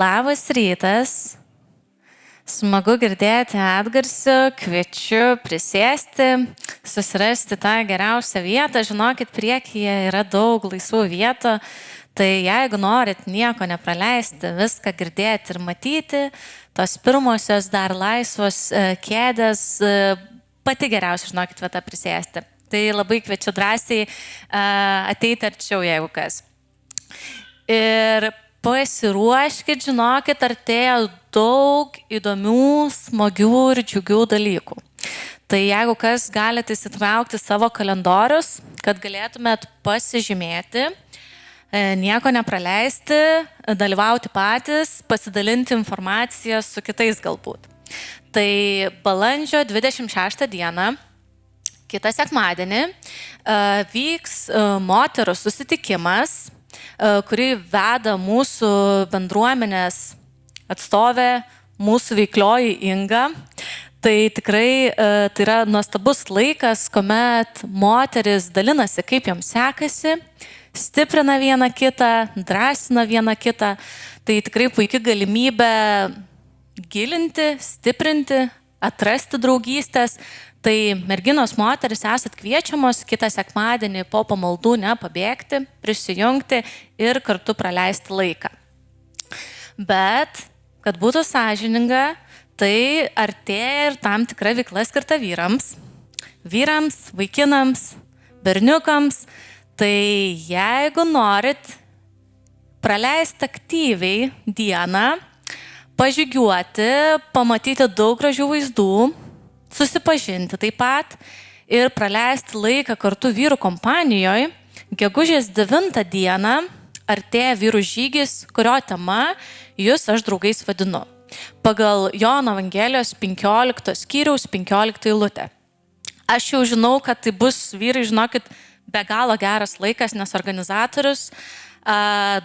Labas rytas. Smagu girdėti atgarsių, kviečiu prisėsti, susirasti tą geriausią vietą. Žinokit, priekyje yra daug laisvų vietų, tai jeigu norit nieko nepraleisti, viską girdėti ir matyti, tos pirmosios dar laisvos kėdės, pati geriausia, žinokit, vieta prisėsti. Tai labai kviečiu drąsiai ateiti arčiau, jeigu kas. Ir pasiruoškit, žinokit, artėja daug įdomių, smagių ir džiugių dalykų. Tai jeigu kas galite įsitraukti savo kalendorius, kad galėtumėt pasižymėti, nieko nepraleisti, dalyvauti patys, pasidalinti informaciją su kitais galbūt. Tai balandžio 26 dieną, kitą sekmadienį, vyks moterų susitikimas, kurį veda mūsų bendruomenės atstovė, mūsų veiklioji Inga. Tai tikrai tai yra nuostabus laikas, kuomet moteris dalinasi, kaip joms sekasi, stiprina vieną kitą, drąsina vieną kitą. Tai tikrai puikia galimybė gilinti, stiprinti, atrasti draugystės. Tai merginos moteris esat kviečiamos kitą sekmadienį po pamaldų nepabėgti, prisijungti ir kartu praleisti laiką. Bet, kad būtų sąžininga, tai artėja ir tam tikra veikla skirta vyrams, vaikinams, berniukams. Tai jeigu norit praleisti aktyviai dieną, pažygiuoti, pamatyti daug gražių vaizdų, susipažinti taip pat ir praleisti laiką kartu vyrų kompanijoje, gegužės 9 dieną artėja vyrų žygis, kurio tema jūs aš draugais vadinu. Pagal Jono Evangelijos 15 skyriaus 15 eilutę. Aš jau žinau, kad tai bus, vyrai, žinokit, be galo geras laikas, nes organizatorius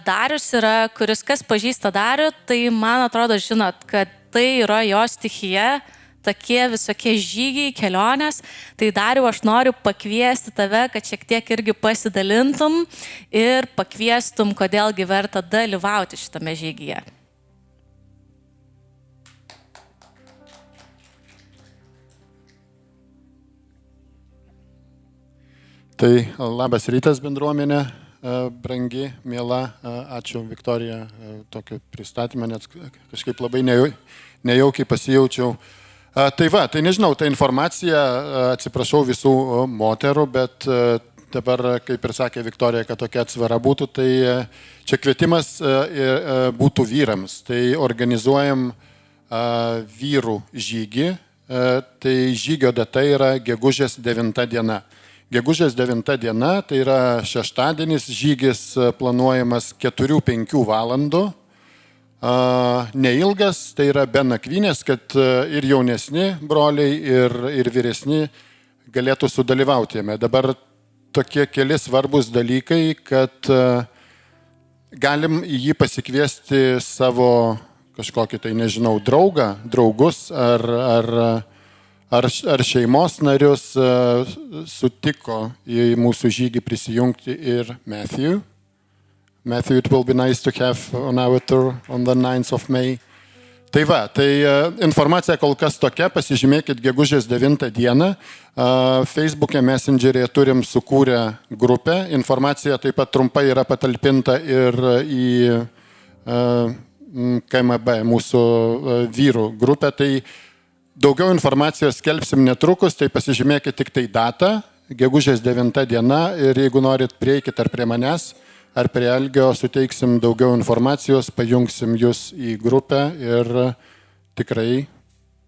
Darius yra, kuris kas pažįsta Darių, tai man atrodo, žinot, kad tai yra jo stichija, tokie visokie žygiai, kelionės. Tai Dariau, aš noriu pakviesti tave, kad šiek tiek irgi pasidalintum ir pakviestum, kodėlgi verta dalyvauti šitame žygyje. Tai labas rytas bendruomenė, brangi, miela, ačiū Viktorija tokio pristatymą, net kažkaip labai nejaukiai pasijaučiau. Tai va, tai nežinau, ta informacija, atsiprašau visų moterų, bet dabar, kaip ir sakė Viktorija, kad tokia atsvara būtų, tai čia kvietimas būtų vyrams. Tai organizuojam vyrų žygį, tai žygio data yra gegužės 9 diena. Gegužės 9 diena, tai yra šeštadienis, žygis planuojamas 4-5 valandų. Neilgas, tai yra be nakvynės, kad ir jaunesni broliai, ir vyresni galėtų sudalyvauti jame. Dabar tokie keli svarbus dalykai, kad galim į jį pasikviesti savo kažkokį, tai nežinau, draugą, draugus ar šeimos narius. Sutiko į mūsų žygį prisijungti ir Matthew. Matthew, it will be nice to have on our tour on the 9th of May. Tai va, tai informacija kol kas tokia, pasižymėkit gegužės 9 dieną. Facebook'e Messenger'e turim sukūrę grupę. Informacija taip pat trumpai yra patalpinta ir į KMB, mūsų vyrų grupę. Tai daugiau informacijos skelbsim netrukus, tai pasižymėkit tik tai datą, gegužės 9 diena, ir jeigu norit prieikit ar prie manęs, ar prie Algio, suteiksim daugiau informacijos, pajungsim jūs į grupę ir tikrai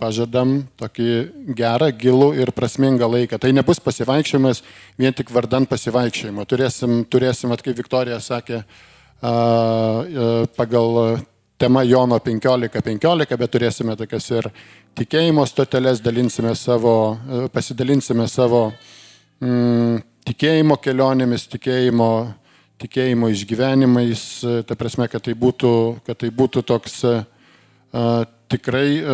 pažadam tokį gerą, gilų ir prasmingą laiką. Tai nebus pasivaikščiojimas vien tik vardan pasivaikščiojimo. Turėsim, kaip Viktorija sakė, pagal tema Jono 15:15, bet turėsime tokias ir tikėjimo stoteles, pasidalinsime savo tikėjimo kelionėmis, tikėjimo išgyvenimais, ta prasme, kad tai būtų toks tikrai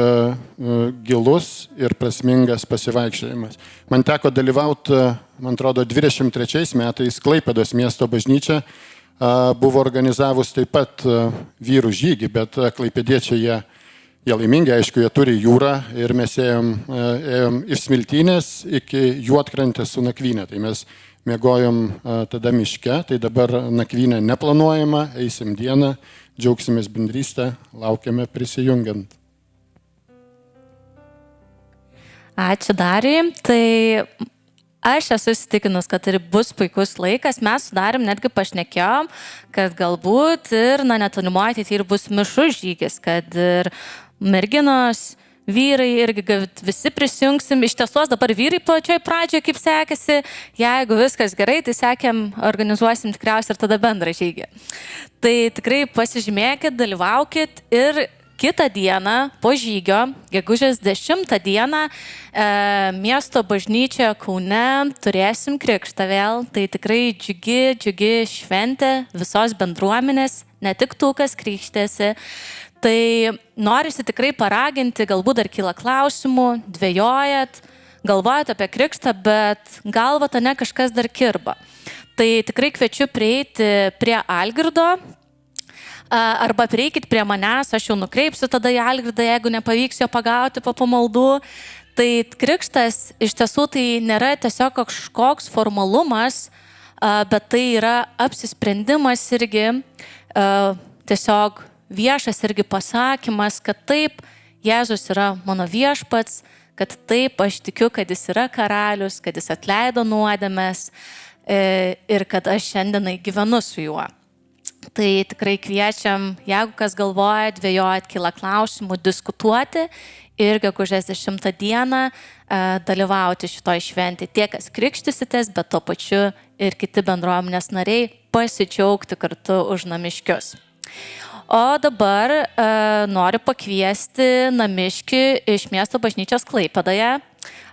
gilus ir prasmingas pasivaikščiojimas. Man teko dalyvauti, man atrodo, 23 metais Klaipėdos miesto bažnyčia buvo organizavus taip pat vyrų žygį, bet klaipėdiečiai jie laimingi, aišku, jie turi jūrą ir mes ėjom iš Smiltynės iki Juodkrantės su nakvynė. Tai mes miegojom tada miške, tai dabar nakvynė neplanuojama, eisim dieną, džiaugsimės bendrystę, laukiame prisijungiant. Ačiū Dariui. Tai aš esu įsitikinus, kad ir bus puikus laikas. Mes su Darium netgi pašnekėjom, kad galbūt ir netolimoje ateityje ir bus mišrus žygis, kad ir merginos, vyrai irgi visi prisijungsim. Iš tiesų dabar vyrai pačioj pradžioje kaip sekėsi. Jeigu viskas gerai, tai sekėm, organizuosim tikriausiai ir tada bendrą žygį. Tai tikrai pasižymėkit, dalyvaukit ir kitą dieną po žygio, gegužės 10 dieną, miesto bažnyčioje Kaune turėsim krikštą vėl. Tai tikrai džiugi šventė visos bendruomenės, ne tik tų, kas krikštėsi. Tai norisi tikrai paraginti, galbūt dar kyla klausimų, dvejojat, galvojat apie krikštą, bet galva ne kažkas dar kirba. Tai tikrai kviečiu prieiti prie Algirdo, arba prieikit prie manęs, aš jau nukreipsiu tada į Algirdą, jeigu nepavyks jo pagauti po pamaldų. Tai krikštas iš tiesų tai nėra tiesiog kažkoks formalumas, bet tai yra apsisprendimas irgi, tiesiog viešas irgi pasakymas, kad taip, Jėzus yra mano viešpats, kad taip, aš tikiu, kad jis yra karalius, kad jis atleido nuodėmes ir kad aš šiandienai gyvenu su juo. Tai tikrai kviečiam, jeigu kas galvoja, dvejojat, kyla klausimų, diskutuoti ir gegužės 10 dieną dalyvauti šitoj šventėje. Tie, kas krikštysitės, bet tuo pačiu ir kiti bendruomenės nariai pasidžiaugti kartu už namiškius. O dabar noriu pakviesti namiškį iš miesto bažnyčios Klaipėdoje,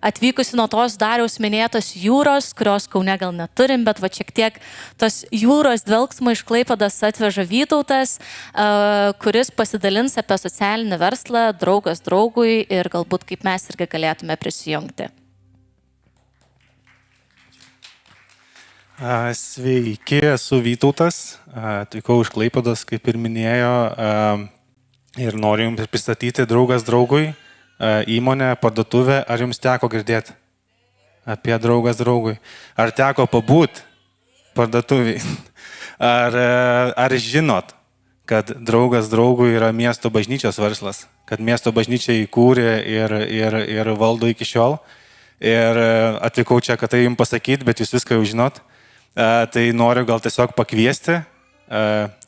atvykusi nuo tos Dariaus minėtos jūros, kurios Kaune gal neturim, bet va šiek tiek tos jūros dvelksmo iš Klaipėdos atveža Vytautas, kuris pasidalins apie socialinį verslą, draugas draugui ir galbūt kaip mes irgi galėtume prisijungti. Sveiki, esu Vytautas, atvykau iš Klaipėdos, kaip ir minėjo, ir noriu jums pristatyti draugas draugui. Įmonė, parduotuvė, ar jums teko girdėti apie draugas draugui? Ar teko pabūt parduotuviai? Ar žinot, kad draugas draugui yra miesto bažnyčios verslas? Kad miesto bažnyčia įkūrė ir valdo iki šiol? Ir atvykau čia, kad tai jums pasakyti, bet jūs viską jau žinot. Tai noriu gal tiesiog pakviesti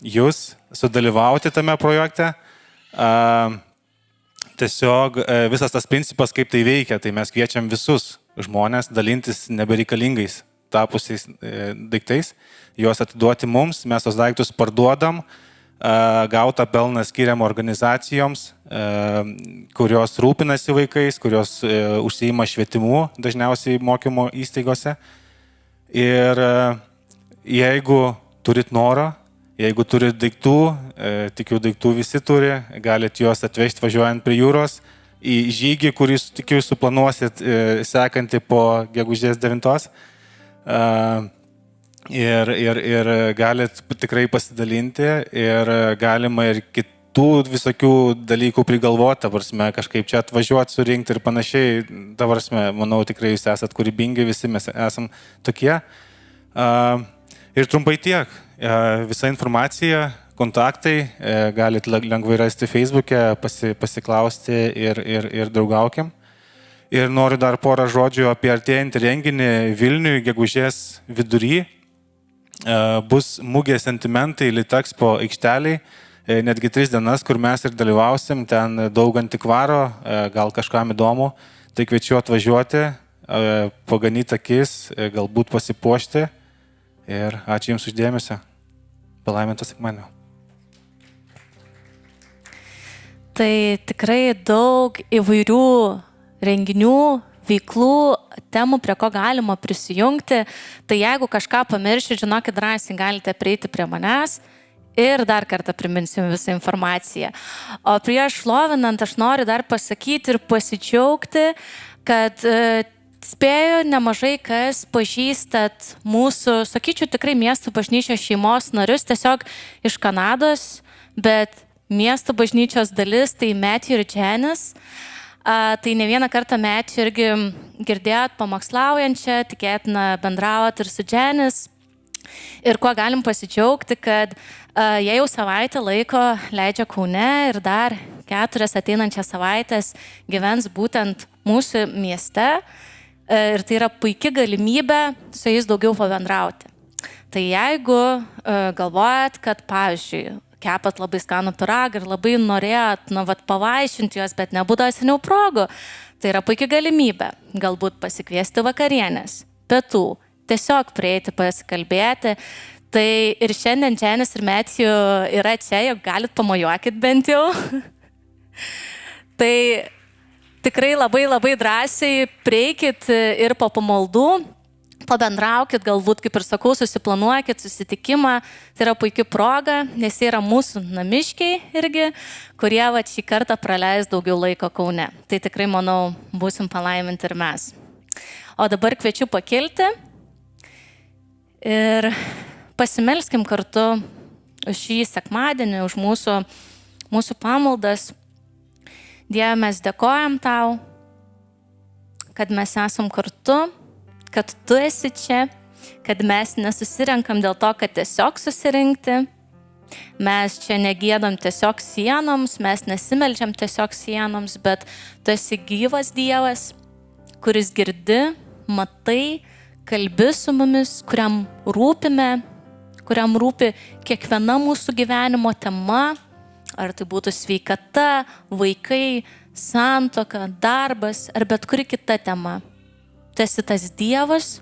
jūs sudalyvauti tame projekte. Tiesiog visas tas principas, kaip tai veikia, tai mes kviečiam visus žmonės dalintis nebereikalingais tapusiais daiktais, juos atiduoti mums, mes tos daiktus parduodam, gautą pelną skiriam organizacijoms, kurios rūpinasi vaikais, kurios užsiima švietimu, dažniausiai mokymo įstaigose. Ir jeigu turit norą, jeigu turit daiktų, tikiu daiktų visi turi, galite juos atvežti važiuojant prie jūros į žygį, kurį tikiu suplanuosit sekantį po gegužės 9. Ir galit tikrai pasidalinti ir galima ir kitų visokių dalykų prigalvoti, tavarsime, kažkaip čia atvažiuoti, surinkti ir panašiai. Tavarsime, manau, tikrai jūs esat kūrybingi, visi mes esam tokie. Ir trumpai tiek. Visa informacija, kontaktai galite lengvai rasti Facebook'e, pasiklausti ir draugaukiam. Ir noriu dar porą žodžių apie artėjantį renginį Vilniui gegužės vidury. Bus mugė Sentimentai Litexpo aikšteliai, netgi 3 dienas, kur mes ir dalyvausim, ten daug antikvaro, gal kažkam įdomu. Tai kviečiu atvažiuoti, paganyti akis, galbūt pasipuošti. Ir ačiū Jums uždėmesio. Palaiminto sekmadienio. Tai tikrai daug įvairių renginių, veiklų, temų, prie ko galima prisijungti. Tai jeigu kažką pamiršit, žinokit, drąsiai galite prieiti prie manęs ir dar kartą priminsim visą informaciją. O prieš šlovinant aš noriu dar pasakyti ir pasidžiaugti, kad spėju, nemažai kas pažįstat mūsų, sakyčiau, tikrai miesto bažnyčios šeimos narius, tiesiog iš Kanados, bet miesto bažnyčios dalis tai Matthew ir Janice. Tai ne vieną kartą Matthew irgi girdėjot pamokslaujančią, tikėtina bendravot ir su Janice. Ir kuo galim pasidžiaugti, kad jie jau savaitę laiko leidžia Kaune ir dar 4 ateinančias savaitės gyvens būtent mūsų mieste. Ir tai yra puikia galimybė su jais daugiau pabendrauti. Tai jeigu galvojat, kad, pavyzdžiui, kepat labai skanų pyragą ir labai norėjot pavaišinti juos, bet nebūdavo seniau progų, tai yra puikia galimybė galbūt pasikviesti vakarienės, pietų, tiesiog prieiti pasikalbėti. Tai ir šiandien Janice ir Matthew yra čia, jau galit pamojuokit bent jau. Tai tikrai labai drąsiai prieikit ir po pamaldų, pabendraukit, galbūt, kaip ir sakau, susiplanuokit susitikimą. Tai yra puikia proga, nes jie yra mūsų namiškiai irgi, kurie šį kartą praleis daugiau laiko Kaune. Tai tikrai, manau, būsim palaiminti ir mes. O dabar kviečiu pakilti ir pasimelskim kartu už šį sekmadienį, už mūsų pamaldas. Dieve, mes dėkojam tau, kad mes esam kartu, kad tu esi čia, kad mes nesusirenkam dėl to, kad tiesiog susirinkti. Mes čia negėdam tiesiog sienoms, mes nesimeldžiam tiesiog sienoms, bet tu esi gyvas Dievas, kuris girdi, matai, kalbi su mumis, kuriam rūpime, kuriam rūpi kiekviena mūsų gyvenimo tema, ar tai būtų sveikata, vaikai, santuoka, darbas, ar bet kuri kita tema. Tu esi tas Dievas,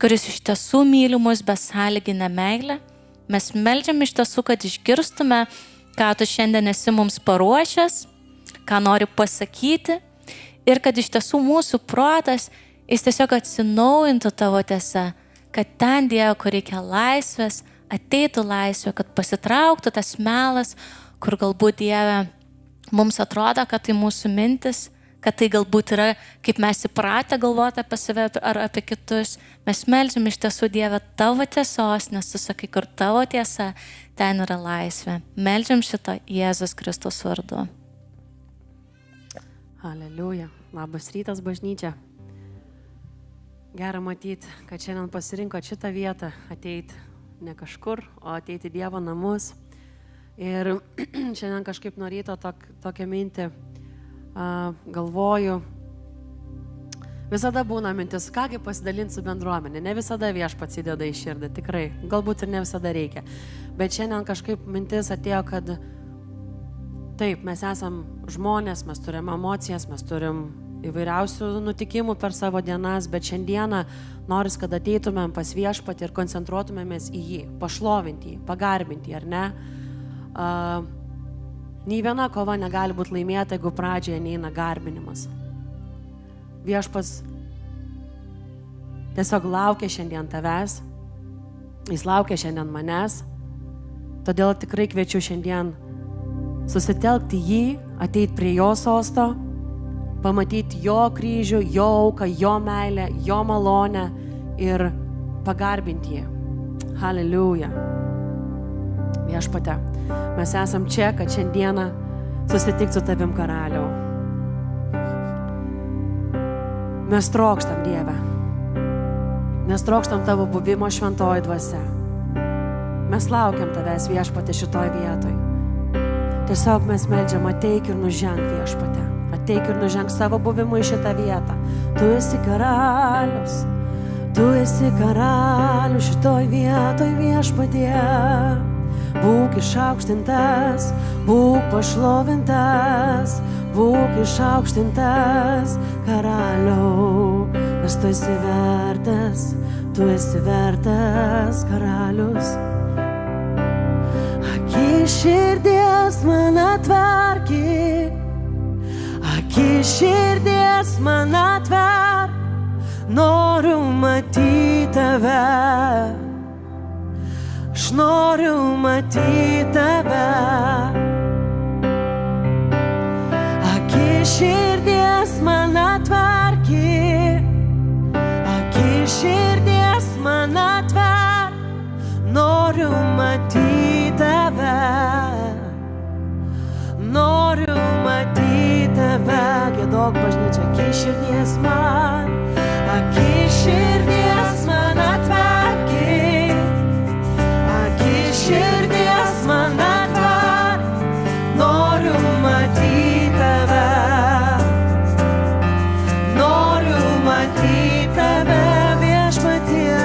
kuris iš tiesų myli mus besąlyginę meilę. Mes meldžiam iš tiesų, kad išgirstume, ką tu šiandien esi mums paruošęs, ką nori pasakyti ir kad iš tiesų mūsų protas, jis tiesiog atsinaujintų tavo tiesa, kad ten, Dieve, kur reikia laisvės, ateitų laisvė, kad pasitrauktų tas melas, kur galbūt, Dieve, mums atrodo, kad tai mūsų mintis, kad tai galbūt yra, kaip mes įpratę galvoti apie save ar apie kitus. Mes meldžiam iš tiesų, Dieve, tavo tiesos, nes tu sakai, kur tavo tiesa, ten yra laisvė. Meldžiam šito Jėzus Kristus vardu. Aleliuja. Labas rytas, bažnyčia. Gera matyti, kad šiandien pasirinko šitą vietą ateiti ne kažkur, o ateiti į Dievo namus. Ir šiandien kažkaip nuo ryto tokią mintį galvoju. Visada būna mintis, kągi pasidalinti su bendruomenė. Ne visada viešpats įdeda į širdį, tikrai. Galbūt ir ne visada reikia. Bet šiandien kažkaip mintis atėjo, kad taip, mes esam žmonės, mes turim emocijas, mes turim įvairiausių nutikimų per savo dienas, bet šiandieną noris, kad ateitumėm pas viešpatį ir koncentruotumėmės į jį, pašlovinti jį, pagarbinti jį, ar ne? Nei viena kova negali būti laimėta, jeigu pradžioje neina garbinimas. Viešpats tiesiog laukia šiandien tavęs, jis laukia šiandien manęs, todėl tikrai kviečiu šiandien susitelkti jį, ateiti prie jo sosto, pamatyti jo kryžių, jo auką, jo meilę, jo malonę ir pagarbinti jį. Haleliuja. Viešpate, mes esam čia, kad šiandieną susitikti su tavim, karaliau. Mes trokštam, Dieve. Mes trokštam tavo buvimo šventoji dvasia. Mes laukiam tavęs, viešpate, šitoj vietoj. Tiesiog mes meldžiam, ateik ir nuženk, viešpate. Ateik ir nuženk savo buvimu į šitą vietą. Tu esi karalius. Tu esi karalius šitoj vietoj, viešpatie. Būk išaukštintas, būk pašlovintas, būk išaukštintas, karaliau, nes tu esi vertas, karalius. Akis širdies man atverki, akis širdies man atverk, noriu matyti tave. Aš noriu matyti tave. Akis širdies man atverki, matyti tave, noriu matyti tave, giedok bažnyčia, akis širdies man atverki, akis širdies man atverki, noriu matyti tave, noriu matyti tave viešpatie,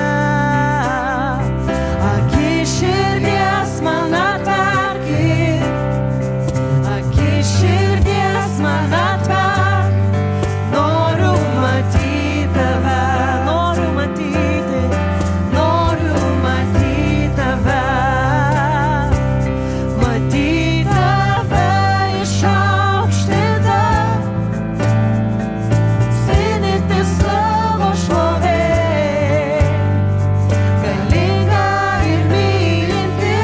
akis širdies man atverki, akis širdies man atverki, noriu matyti tave, noriu matyti tave, matyti tave išaukštintą, svinti savo šlovėj, galinga ir mylinti,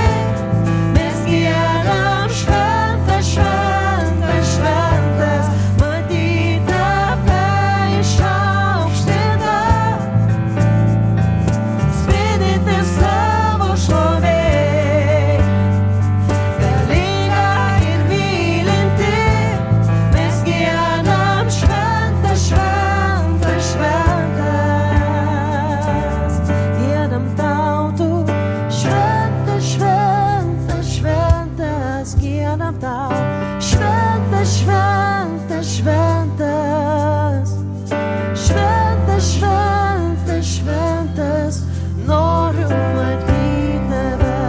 mes giedam šventas, šventas, šventas, matyti tave išaukštintą, svinti savo šlovėj, galinga ir mylinti, mes giedam šventas, šventas, šventas, giedam tau tu, šventas, šventas, šventas, giedam tau, šventas, šventas, šventas, šventas, šventas, šventas, noriu matyti tave,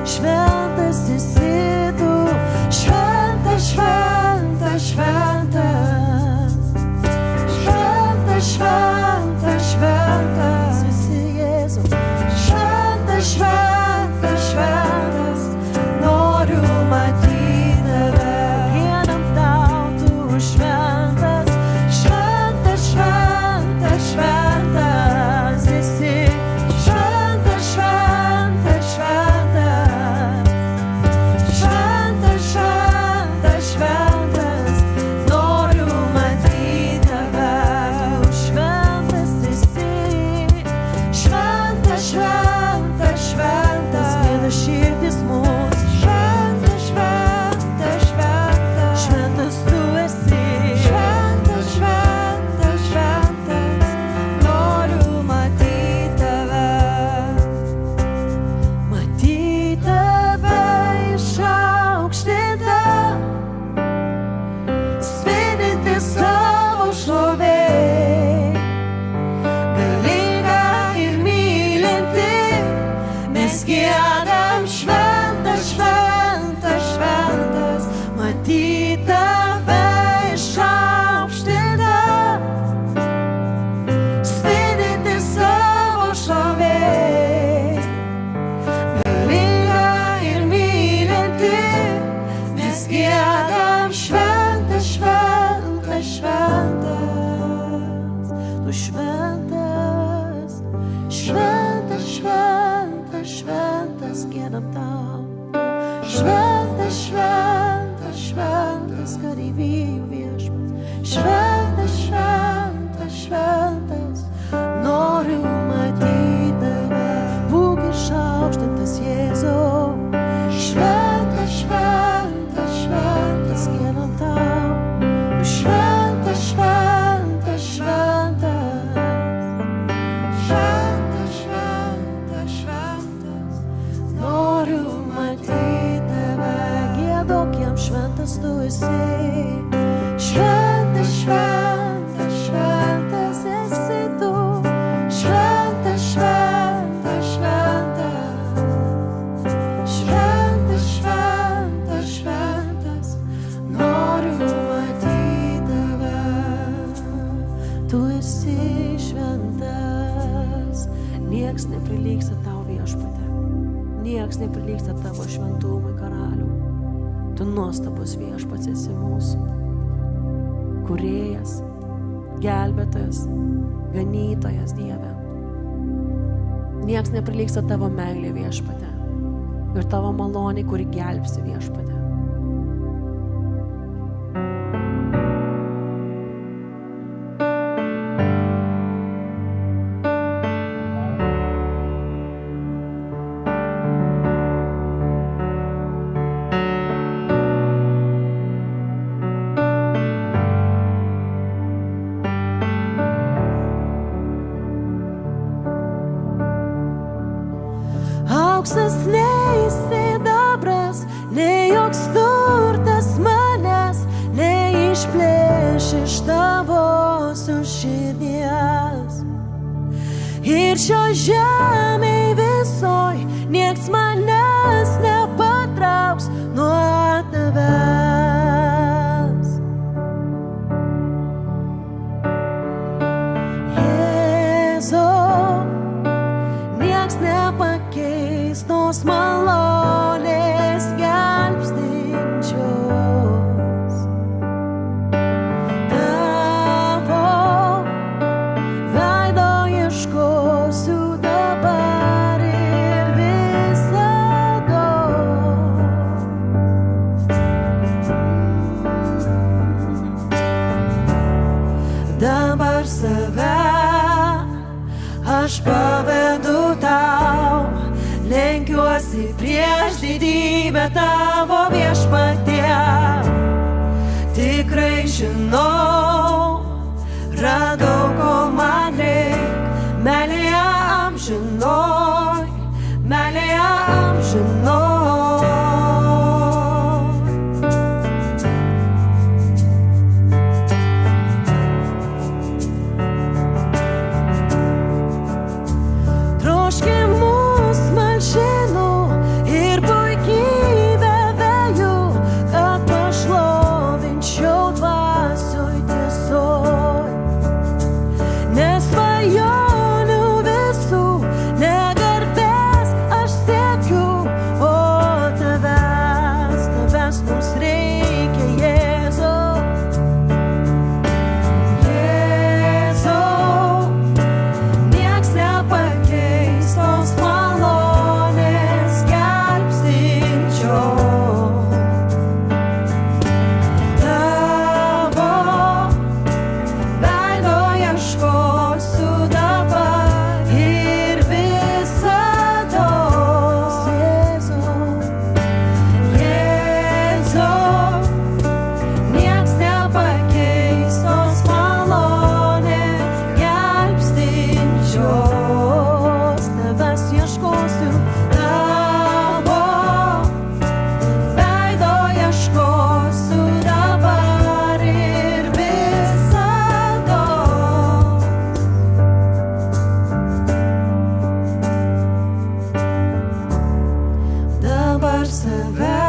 šventas esi tu, šventas, šventas, šventas, šventas, šventas, šventas esi Jėzau, šventas, šventas, šventas, noriu matyti tave, giedam tau tu, šventas, šventas, šventas, šventas esi, šventas, šventas, šventas, šventas, šventas, šventas, noriu matyti tave, šventas esi, šventas, šventas, šventas, gieda širdis mūsų, šventas, šventas, šventas, šventas tu esi, šventas, šventas, šventas, noriu matyti tave, matyti tave išaukštintą, svinti savo šlovėj, galinga ir mylinti, mes giedam šventas, šventas, šventas, matyti tave išaukštintą, svinti savo šlovėj, galinga ir mylinti, mes giedam šventas, šventas, šventas, tu šventas, šventas, šventas, šventas, giedam tau, šventas, šventas, šventas, kareivijų viešpats, šventas, šventas, šventas, noriu matyti tave, būk išaukštintas Jėzau, šventas, šventas, šventas, giedam tau, šventas, šventas, šventas, šventas, šventas, šventas, noriu matyti tave, giedok jam, šventas tu esi, šventas, šventas, šventas esi tu, šventas, šventas, šventas, šventas, šventas, šventas, noriu matyti tave, tu esi šventas, nieks neprilygsta tau viešpatie, nieks neprilygsta tavo šventumui karalių, tu nuostabus viešpats esi mūsų, kūrėjas, gelbėtojas, ganytojas Dieve. Nieks neprilygsta tavo meilė viešpate ir tavo malonė, kuri gelbsti viešpate. iš tavosios širdies. Ir šio žemėj visoj nieks manęs nepatrauks nuo tavęs. Jėzau, nieks nepakeis tos malonės gelbstinčios. Tavo veido ieškosiu dabar ir visados. Dabar save aš pavedu tau, lenkiuosi prieš didybę tavo viešpatie. Tikrai žinau, radau, ko man reik, meilėje amžinoj, meilėje amžinoj. Troškimus malšinu ir puikybę veju, kad pašlovinčiau dvasioj tiesoj. Nes svajonių visų negarbės aš siekiu, o tavęs mums reikia, Jėzau. Jėzau, nieks nepakeis tos malonės gelbstinčios. Tavo veido ieškosiu dabar ir visados. Jėzau, nieks nepakeis tos malonės gelbstinčios. Tavęs ieškosiu, tavo veido ieškosiu dabar ir visados. Dabar save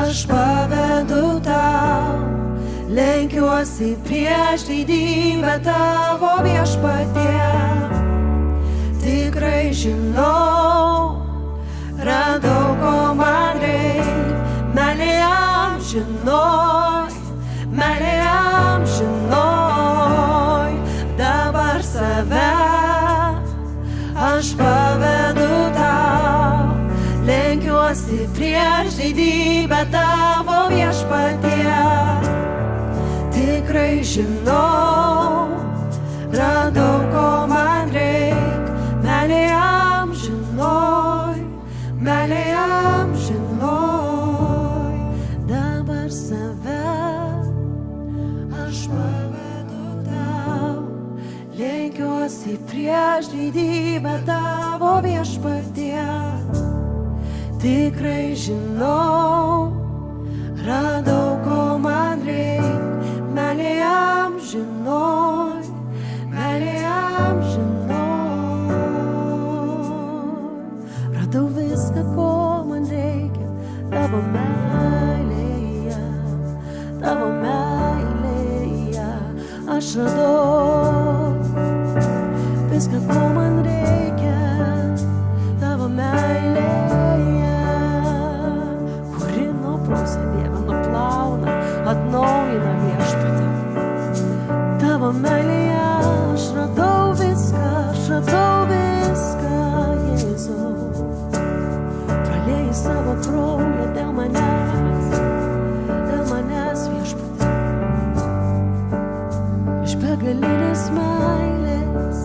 aš pavedu tau, lenkiuosi prieš didybę tavo viešpatie. Tikrai žinau, radau, ko man reik, meilėje amžinoj, meilėje amžinoj. Dabar save aš pavedu tau, lenkiuosi prieš didybę tavo viešpatie. Tikrai žinau, radau, ko man reik, meilėje amžinoj, meilėje amžinoj. Dabar save aš pavedu tau, lenkiuosi prieš didybę tavo viešpatie. Tikrai žinau, radau, ko man reik, meilėje amžinoj, meilėje amžinoj. Radau viską, ko man reikia, tavo meilėje, tavo meilėje. Aš radau viską, ko man reikia, tavo meilėje, kuri nuprausia Dievą, nuplauna, atnaujina viešpatį. Tavo meilėje aš radau viską, Jėzau. Praliejai savo kraują dėl manęs viešpatį. Iš begalinės meilės,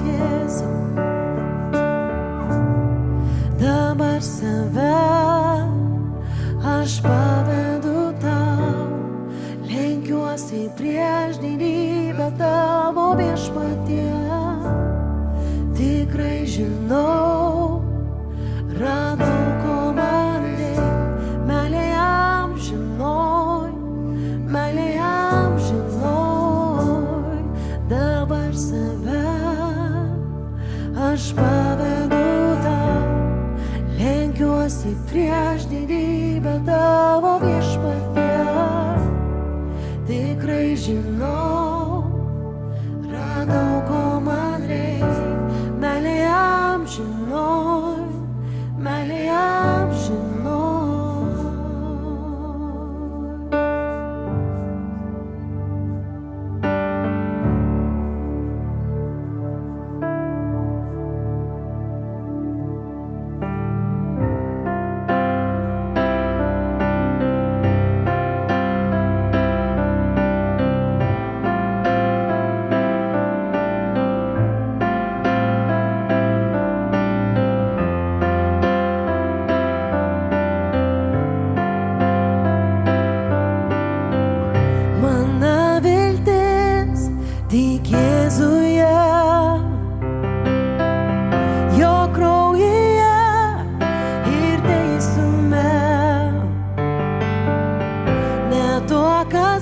Jėzau. Dabar save aš pavedu tau, lenkiuosi prieš didybę tavo viešpatie. Tikrai žinau, radau, ko man reik, meilėje amžinoj.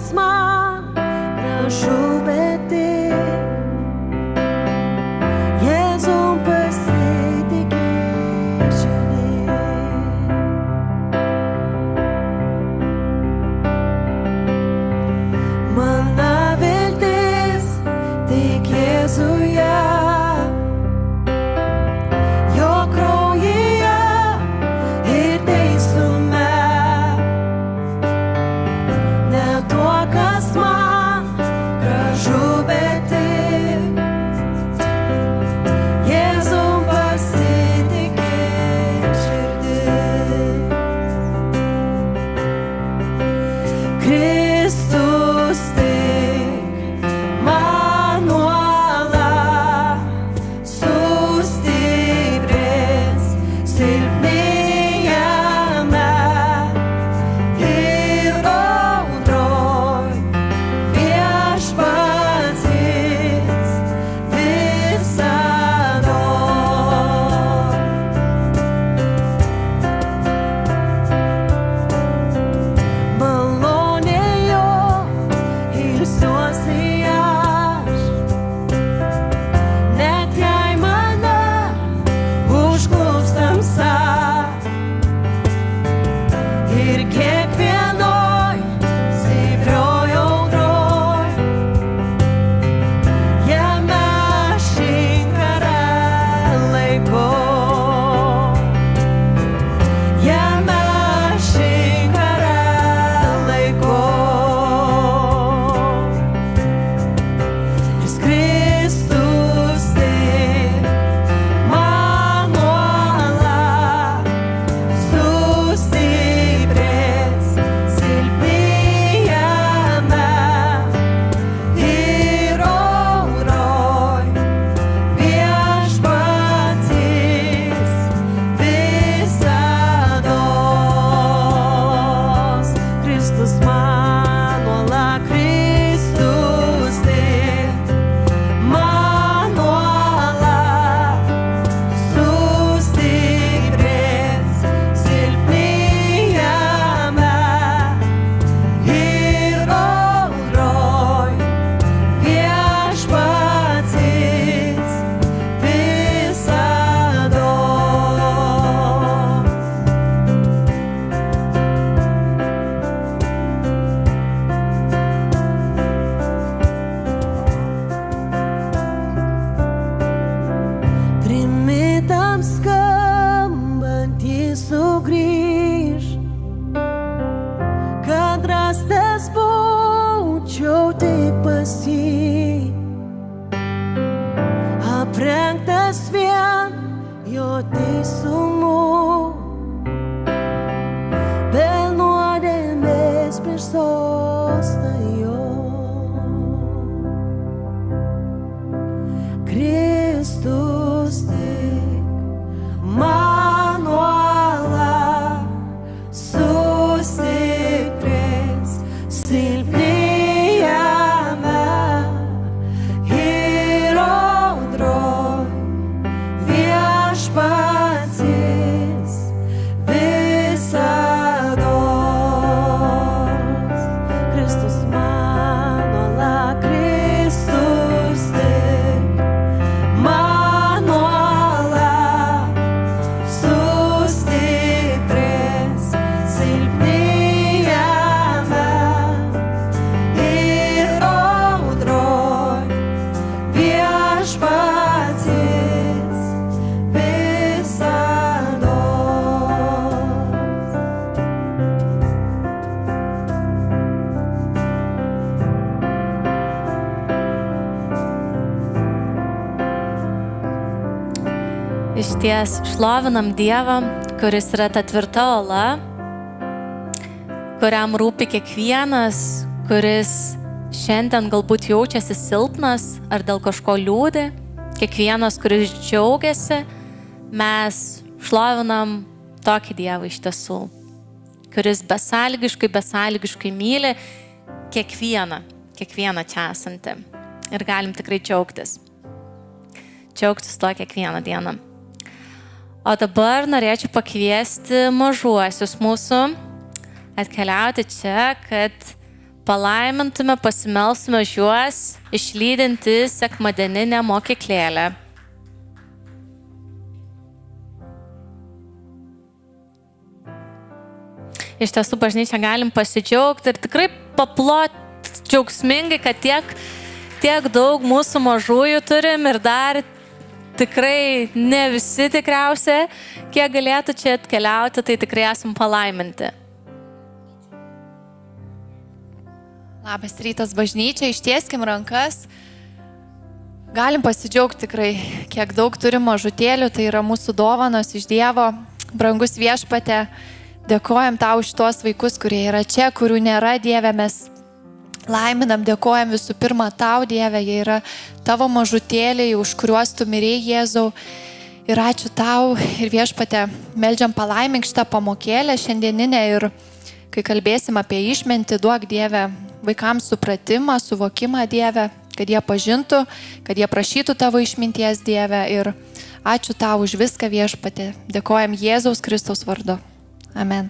kas man gražu, bet tik Jėzum pasitikėk šiandien. Mano viltis tik Jėzuje, jo kraujyje ir teisume. Ne tuo, kas man gražu, bet tik Jėzum pasitikėk širdis. Kristus tik man nuolat sustiprins silpnėjame ir audroj viešpats jis visados. Malonė jo ilsiuosi aš, net jei mane užklups tamsa ir kiekvienoj stiprioj audroj jame aš inkarą laikau. Jame aš inkarą laikau. Nes Kristus tik man nuolat sustiprins silpnėjame ir audroj viešpats jis visados. Kristus man nuolat, Kristus tik man nuolat sustiprins silpnėjame ir audroj viešpats jis visados. Trimitams skambant jis sugrįž, kad rastas būčiau tik pas jį, aprengtas vien jo teisumu, be nuodėmės prieš sostą jo. Kristus tik man nuolat sustiprins silpnėjame ir audroj viešpats jis visados. Kristus man nuolat, Kristus tik man nuolat sustiprins silpnėjame ir audroj viešpats jis visados. Išties šlovinam Dievą, kuris yra ta tvirta ola, kuriam rūpi kiekvienas, kuris šiandien galbūt jaučiasi silpnas ar dėl kažko liūdi, kiekvienas, kuris džiaugiasi. Mes šlovinam tokį Dievą iš tiesų, kuris besąlygiškai myli kiekvieną čia esantį. Ir galim tikrai džiaugtis tuo kiekvieną dieną. O dabar norėčiau pakviesti mažuosius mūsų atkeliauti čia, kad palaimintume, pasimelstume už juos, išlydinti sekmadieninę mokyklėlę. Iš tiesų bažnyčia galim pasidžiaugti ir tikrai paploti džiaugsmingai, kad tiek daug mūsų mažųjų turim ir dar tikrai ne visi tikriausiai, kiek galėtų čia atkeliauti, tai tikrai esam palaiminti. Labas rytas bažnyčia, ištieskim rankas. Galim pasidžiaugti tikrai, kiek daug turim mažutėlių, tai yra mūsų dovanos iš Dievo. Brangus Viešpatie, dėkojam tau už tuos vaikus, kurie yra čia, kurių nėra, Dieve, mes laiminam, dėkojam visų pirma tau, Dieve, jie yra tavo mažutėliai, už kuriuos tu mirėjai, Jėzau. Ir ačiū tau ir Viešpatie, meldžiam palaimink šitą pamokėlę šiandieninę ir kai kalbėsim apie išmintį, duok Dieve vaikams supratimą, suvokimą, Dieve, kad jie pažintų, kad jie prašytų tavo išminties, Dieve. Ir ačiū tau už viską, Viešpatie. Dėkojam Jėzaus Kristaus vardu. Amen.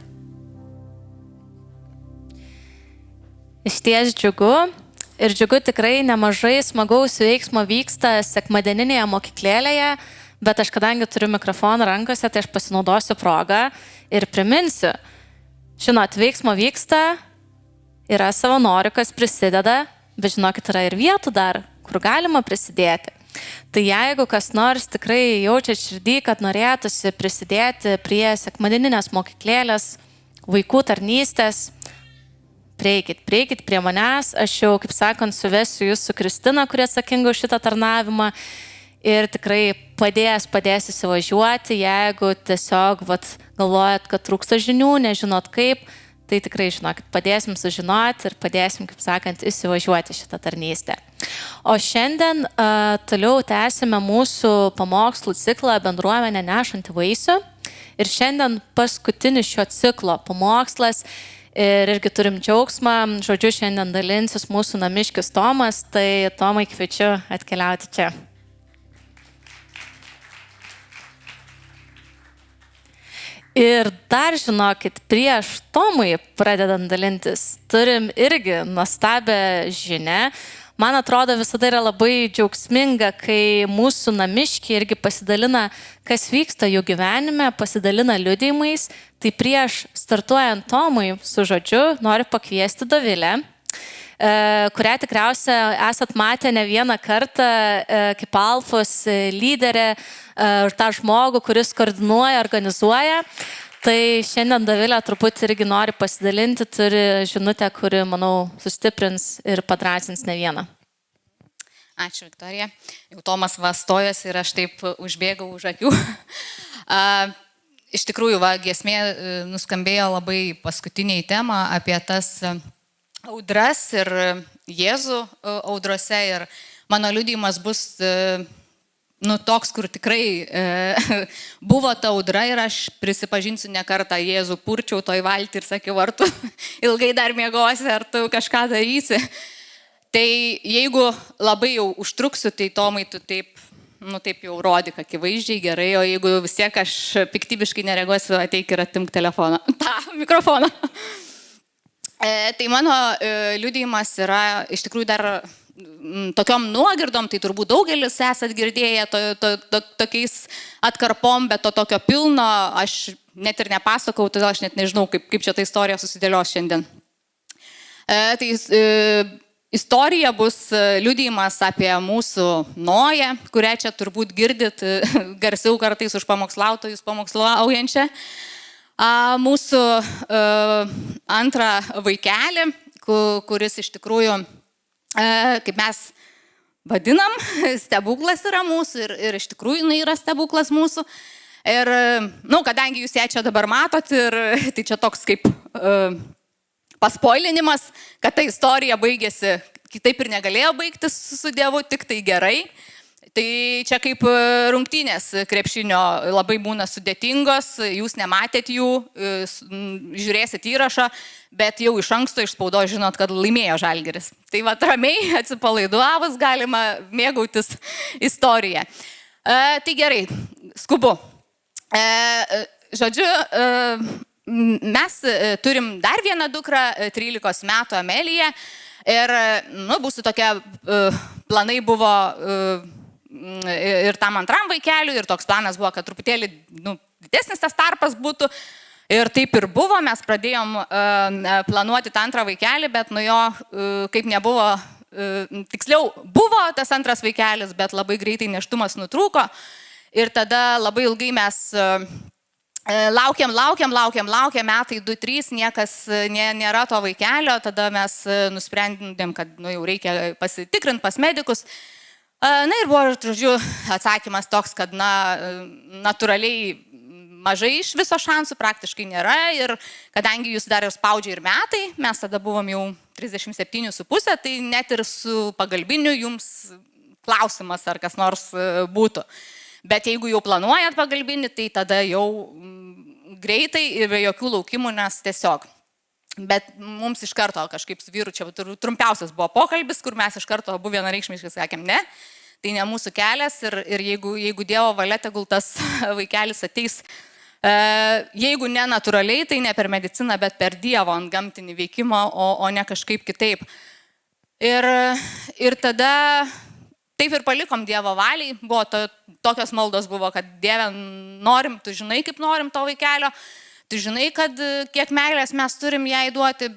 Išties džiugu ir džiugu tikrai nemažai smagaus veiksmo vyksta sekmadieninėje mokyklėlėje, bet aš kadangi turiu mikrofoną rankose, tai aš pasinaudosiu progą ir priminsiu. Žinot, veiksmo vyksta, yra savanorių, kas prisideda, bet žinokit, yra ir vietų dar, kur galima prisidėti. Tai jeigu kas nors tikrai jaučia širdį, kad norėtųsi prisidėti prie sekmadieninės mokyklėlės, vaikų tarnystės, prieikit prie manęs, aš jau, kaip sakant, suvesiu jūs su Kristina, kuri atsakinga už šitą tarnavimą ir tikrai padės įsivažiuoti, jeigu tiesiog galvojat, kad trūksta žinių, nežinot kaip, tai tikrai žinokit, padėsim sužinoti ir padėsim, kaip sakant, įsivažiuoti šitą tarnystę. O šiandien toliau tęsime mūsų pamokslų ciklą Bendruomenė nešanti vaisių. Ir šiandien paskutinis šio ciklo pamokslas ir irgi turim džiaugsmą. Žodžiu, šiandien dalinsis mūsų namiškis Tomas, tai Tomai kviečiu atkeliauti čia. Ir dar žinokit, prieš Tomui pradedant dalintis, turim irgi nuostabią žinią. Man atrodo, visada yra labai džiaugsminga, kai mūsų namiškiai irgi pasidalina, kas vyksta jų gyvenime, pasidalina liudijimais. Tai prieš startuojant Tomui su žodžiu, noriu pakviesti Dovilę, kurią tikriausiai esat matę ne vieną kartą kaip Alfos lyderė, tą žmogų, kuris koordinuoja, organizuoja. Tai šiandien Dovilė truputį irgi nori pasidalinti, turi žinutę, kuri, manau, sustiprins ir padrąsins ne vieną. Ačiū, Viktorija. Jau Tomas vastojasi ir aš taip užbėgau už akių. Iš tikrųjų, giesmė nuskambėjo labai paskutiniai temą apie tas audras ir Jėzų audrose. Ir mano liudijimas bus toks, kur tikrai buvo ta audra ir aš prisipažinsiu ne kartą Jėzų purčiau toj valtį ir sakiau, ar tu ilgai dar miegosi, ar tu kažką darysi. Tai jeigu labai jau užtruksiu, tai Tomai tu taip jau rodyk akivaizdžiai gerai, o jeigu vis tiek aš piktybiškai nereaguosiu, ateik ir atimk telefoną, tą mikrofoną. Tai mano liudijimas yra iš tikrųjų dar tokiom nuogirdom, tai turbūt daugelis esat girdėję tokiais atkarpom, bet to tokio pilno aš net ir nepasakau, todėl aš net nežinau, kaip čia ta istorija susidėlios šiandien. Tai istorija bus liudijimas apie mūsų Noją, kurią čia turbūt girdit garsiau kartais už pamokslautojus pamokslaujančią. Mūsų antrą vaikelį, kuris iš tikrųjų, kaip mes vadinam, stebuklas yra mūsų ir iš tikrųjų jinai yra stebuklas mūsų. Ir, kadangi jūs ją čia dabar matot, tai čia toks kaip paspoilinimas, kad ta istorija baigėsi, kitaip ir negalėjo baigtis su Dievu, tik tai gerai. Tai čia kaip rungtynės krepšinio labai būna sudėtingos, jūs nematėt jų, žiūrėsit įrašą, bet jau iš anksto iš spaudos žinot, kad laimėjo Žalgiris. Tai ramiai atsipalaiduavus galima mėgautis istoriją. Tai gerai, skubu. Žodžiu, mes turim dar vieną dukrą, 13 metų Ameliją. Ir, būsiu tokia, planai buvo ir tam antram vaikeliui, ir toks planas buvo, kad truputėlį didesnis tas tarpas būtų. Ir taip ir buvo, mes pradėjom planuoti tą antrą vaikelį, bet nuo jo kaip nebuvo, tiksliau buvo tas antras vaikelis, bet labai greitai nėštumas nutrūko. Ir tada labai ilgai mes laukiam, metai 2-3, niekas nėra to vaikelio, tada mes nusprendėm, kad jau reikia pasitikrinti pas medikus. Na ir buvo, žodžiu, atsakymas toks, kad natūraliai mažai iš viso šansų praktiškai nėra ir kadangi jūs dar ir spaudžia ir metai, mes tada buvom jau 37,5, tai net ir su pagalbiniu jums klausimas, ar kas nors būtų. Bet jeigu jau planuojat pagalbinį, tai tada jau greitai ir be jokių laukimų, nes tiesiog. Bet mums iš karto kažkaip su vyru, čia trumpiausias buvo pokalbis, kur mes iš karto abu vienareikšmiškai sakėm, ne, tai ne mūsų kelias ir jeigu Dievo valia, tegul tas vaikelis ateis, jeigu ne natūraliai, tai ne per mediciną, bet per Dievo ant gamtinį veikimą, o ne kažkaip kitaip. Ir tada taip ir palikom Dievo valiai, buvo tokios maldos buvo, kad Dieve norim, tu žinai, kaip norim to vaikelio, tu žinai, kad kiek meilės mes turim jai duoti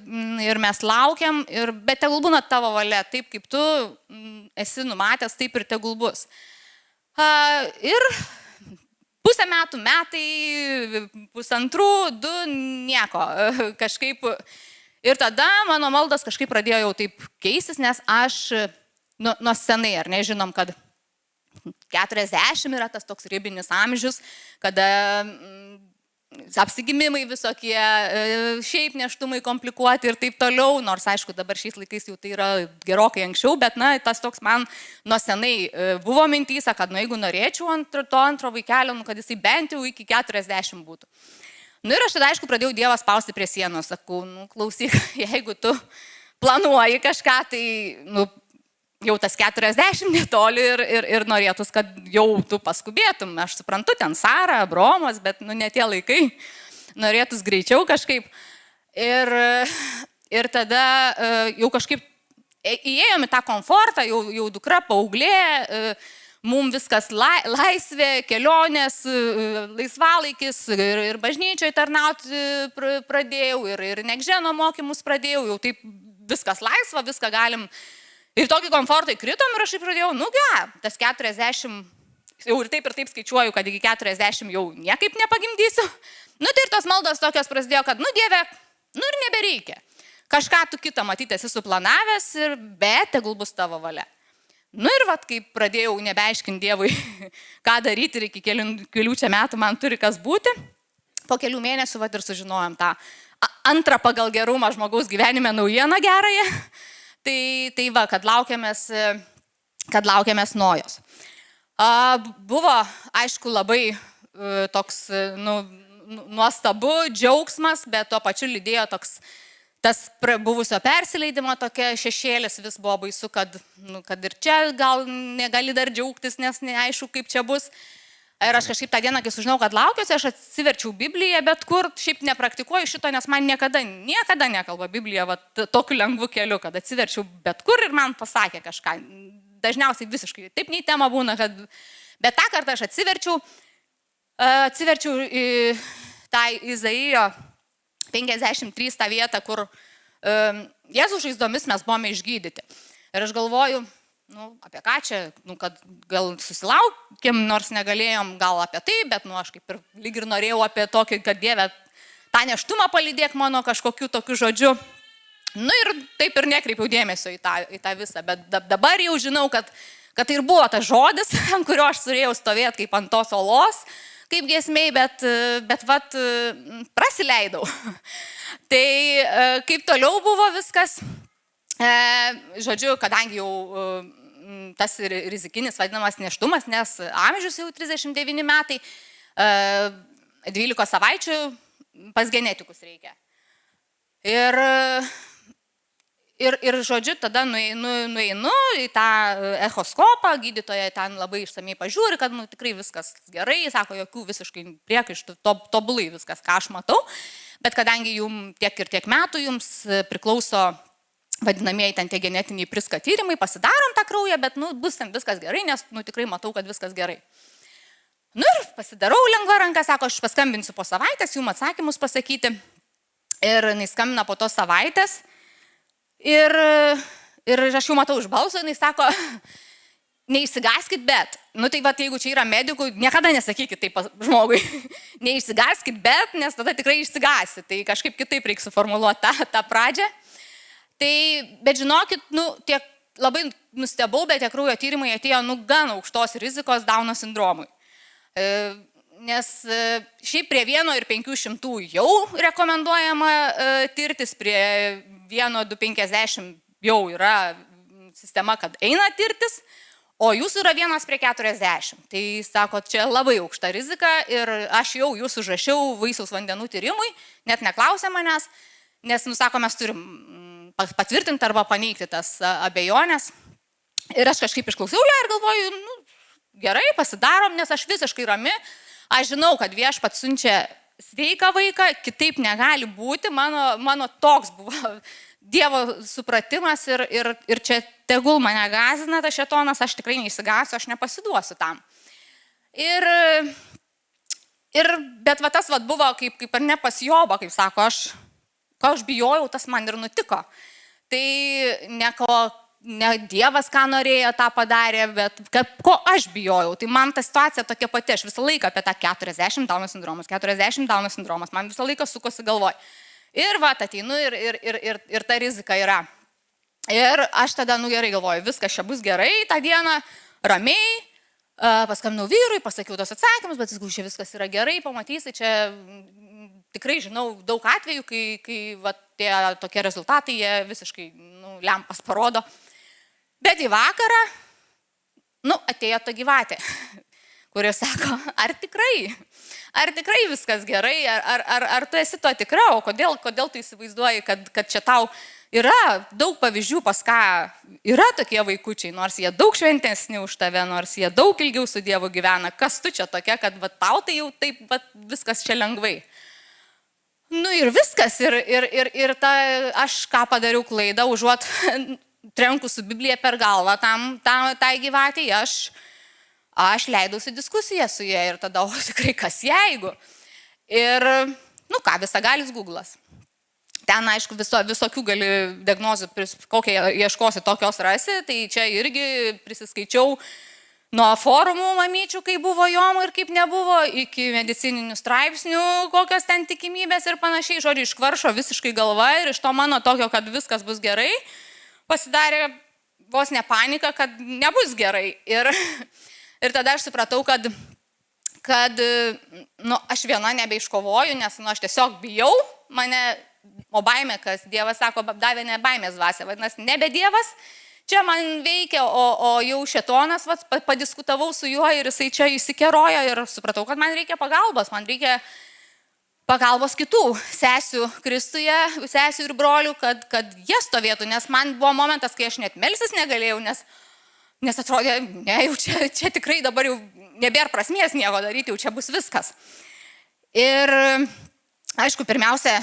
ir mes laukiam, bet tegul būna tavo valia, taip kaip tu esi numatęs, taip ir tegul bus. Ir pusę metų, metai, 1,5, 2, nieko, kažkaip. Ir tada mano maldos kažkaip pradėjo jau taip keistis, nes aš nuo senai, ar nežinom, kad 40 yra tas toks ribinis amžius, kada apsigimimai visokie, šiaip nėštumai komplikuoti ir taip toliau, nors aišku dabar šiais laikais jau tai yra gerokai anksčiau, bet tas toks man nuo senai buvo mintysa, kad jeigu norėčiau to antro vaikelio, kad jisai bent jau iki 40 būtų. Ir aš tada aišku pradėjau Dievą spausti prie sienos, sakau, klausyk, jeigu tu planuoji kažką, tai jau tas 40 netoli ir norėtus, kad jau tu paskubėtum. Aš suprantu, ten Sara, Abraomas, bet ne tie laikai, norėtus greičiau kažkaip. Ir tada jau kažkaip įėjom į tą komfortą, jau dukra, paauglė, mums viskas laisvė, kelionės, laisvalaikis ir bažnyčioje tarnauti pradėjau, ir Nekženo mokymus pradėjau, jau taip viskas laisva, viską galim. Ir tokį komfortą įkritom ir aš pradėjau, tas 40, jau ir taip skaičiuoju, kad iki 40 jau niekaip nepagimdysiu. Tai ir tos maldos tokios prasidėjo, kad, Dieve, ir nebereikia. Kažką tu kitą matyti esi suplanavęs, bet tegul bus tavo valia. Ir kai pradėjau nebeaiškinti Dievui, ką daryti ir iki kelių čia metų man turi kas būti, po kelių mėnesių ir sužinojom tą antrą pagal gerumą žmogaus gyvenime naujieną gerąją. Tai kad laukiamės Nojos. Buvo, aišku, labai toks nuostabu, džiaugsmas, bet tuo pačiu lydėjo toks tas buvusio persileidimo tokia šešėlis, vis buvo baisu, kad ir čia gal negali dar džiaugtis, nes neaišku, kaip čia bus. Ir aš kažkaip tą dieną, kai sužinau, kad laukiuosi, aš atsiverčiau Bibliją, bet kur šiaip nepraktikuoju šito, nes man niekada nekalba Biblija tokiu lengvu keliu, kad atsiverčiau bet kur ir man pasakė kažką. Dažniausiai visiškai taip nei tema būna, bet tą kartą aš atsiverčiau į tą Izaijo 53 tą vietą, kur Jėzaus žaizdomis mes buvome išgydyti. Ir aš galvoju, apie ką čia, kad gal susilaukėm, nors negalėjom gal apie tai, bet aš kaip ir lyg ir norėjau apie tokį, kad Dieve, tą nėštumą palydėk mano kažkokiu tokiu žodžiu. Ir taip ir nekreipiau dėmesio į tą visą, bet dabar jau žinau, kad tai ir buvo tas žodis, ant kurio aš turėjau stovėti kaip ant tos olos, kaip giesmei, bet prasileidau. Tai kaip toliau buvo viskas, žodžiu, kadangi jau tas rizikinis vadinamas nėštumas, nes amžius jau 39 metai, 12 savaičių pas genetikus reikia. Ir žodžiu, tada nueinu į tą echoskopą, gydytoja ten labai išsamei pažiūri, kad tikrai viskas gerai, sako, jokių visiškai priekaištų, tobulai viskas, ką aš matau. bet kadangi jums tiek ir tiek metų jums priklauso vadinamieji ten tie genetiniai priska tyrimai, pasidarom tą kraują, bet bus ten viskas gerai, nes tikrai matau, kad viskas gerai. Ir pasidarau lengva ranka, sako, aš paskambinsiu po savaitės, jums atsakymus pasakyti. Ir jis skambina po tos savaitės. Ir aš jau matau iš balso, jis sako, neišsigaskit, bet, tai va, jeigu čia yra medikų, niekada nesakykit taip žmogui, neišsigaskit, bet, nes tada tikrai išsigasi, tai kažkaip kitaip reikia suformuluoti tą pradžią. Tai, bet žinokit, tiek labai nustebau, bet tie kraujo tyrimai atėjo, gan aukštos rizikos Dauno sindromui. Nes šiaip prie 1,500 jau rekomenduojama tirtis, prie 1,250 jau yra sistema, kad eina tirtis, o jūsų yra 1/40. Tai sako, čia labai aukšta rizika ir aš jau jūs užrašiau vaisiaus vandenų tyrimui, net neklausė manęs, nes, sako, mes turim patvirtinti arba paneigti tas abejonės. Ir aš kažkaip išklausiau ją ir galvoju, gerai, pasidarom, nes aš visiškai rami. Aš žinau, kad Viešpats siunčia sveiką vaiką, kitaip negali būti. Mano toks buvo Dievo supratimas ir čia tegul mane gąsdina tas šėtonas, aš tikrai neįsigąsiu, aš nepasiduosiu tam. Bet va tas va buvo kaip ir ne pas Jobą, kaip sako, ko aš bijojau, tas man ir nutiko. Tai ne Dievas, ką norėjo, tą padarė, bet ko aš bijojau. Tai man ta situacija tokia pati, aš visą laiką apie tą 40 Dauno sindromas, 40 Dauno sindromas, man visą laiką sukosi galvoj. Ir va, ateinu ir ta rizika yra. Ir aš tada, gerai galvoju, viskas čia bus gerai, tą dieną ramiai, paskambinau vyrui, pasakiau tos atsakymus, bet čia viskas yra gerai, pamatysi, čia tikrai žinau daug atvejų, kai va, tie tokie rezultatai, jie visiškai lempas parodo. Bet į vakarą, atėjo ta gyvatė, kuris sako, ar tikrai viskas gerai, ar tu esi to tikra, o kodėl tu įsivaizduoji, kad čia tau yra daug pavyzdžių, pas ką yra tokie vaikučiai, nors jie daug šventesni už tave, nors jie daug ilgiau su Dievu gyvena, kas tu čia tokia, kad va, tau tai jau taip va, viskas čia lengvai. Ir viskas, ir aš ką padariau klaidą, užuot trenku su Biblija per galvą tai gyvatei, aš leidausi diskusiją su jie ir tada, tikrai kas jeigu. Ir, visagalis Google'as. Ten, aišku, visokių gali diagnozių, kokią ieškosi, tokios rasi, tai čia irgi prisiskaičiau nuo forumų mamyčių, kaip buvo jom ir kaip nebuvo, iki medicininių straipsnių, kokios ten tikimybės ir panašiai. Žodžiu, iškvaršo visiškai galva ir iš to mano tokio, kad viskas bus gerai, pasidarė vos ne panika, kad nebus gerai. Ir tada aš supratau, kad aš viena nebeiškovoju, nes aš tiesiog bijau, o baimė, kas Dievas sako, davė ne baimės dvasia, vadinasi, nebe Dievas, čia man veikia, o jau šėtonas, padiskutavau su juo ir jisai čia įsikerojo ir supratau, kad man reikia pagalbos, man reikia pagalbos kitų sesių Kristuje, sesių ir brolių, kad jie stovėtų, nes man buvo momentas, kai aš net melsis negalėjau, nes atrodė, ne, jau čia tikrai dabar jau nebėra prasmės nieko daryti, jau čia bus viskas. Ir aišku, pirmiausia,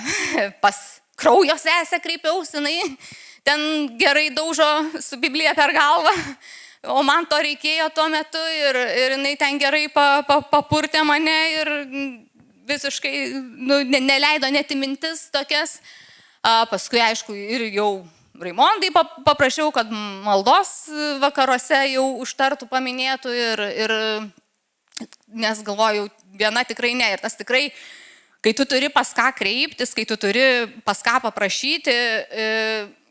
pas kraujo sesę kreipiausi, jinai ten gerai daužo su Biblija per galvą, o man to reikėjo tuo metu ir jinai ten gerai papurtė mane ir visiškai neleido net į mintis tokias. Paskui, aišku, ir jau Raimondai paprašiau, kad maldos vakaruose jau užtartų paminėtų nes galvoju, viena tikrai ne. Ir tas tikrai, kai tu turi pas ką kreiptis, kai tu turi pas ką paprašyti,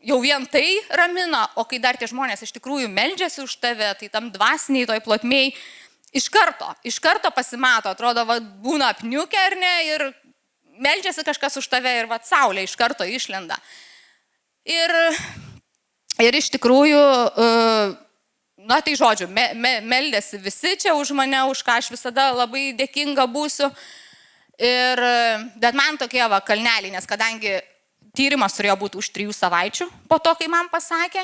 jau vien tai ramina, o kai dar tie žmonės iš tikrųjų meldžiasi už tave, tai tam dvasiniai toj plotmėj iš karto pasimato, atrodo, būna apniukę ar ne, ir meldžiasi kažkas už tave ir saulė iš karto išlenda. Ir iš tikrųjų, tai žodžiu, meldėsi visi čia už mane, už ką aš visada labai dėkinga būsiu. Bet man tokie kalneliai, nes kadangi tyrimas turėjo būti už 3 savaičių po to, kai man pasakė,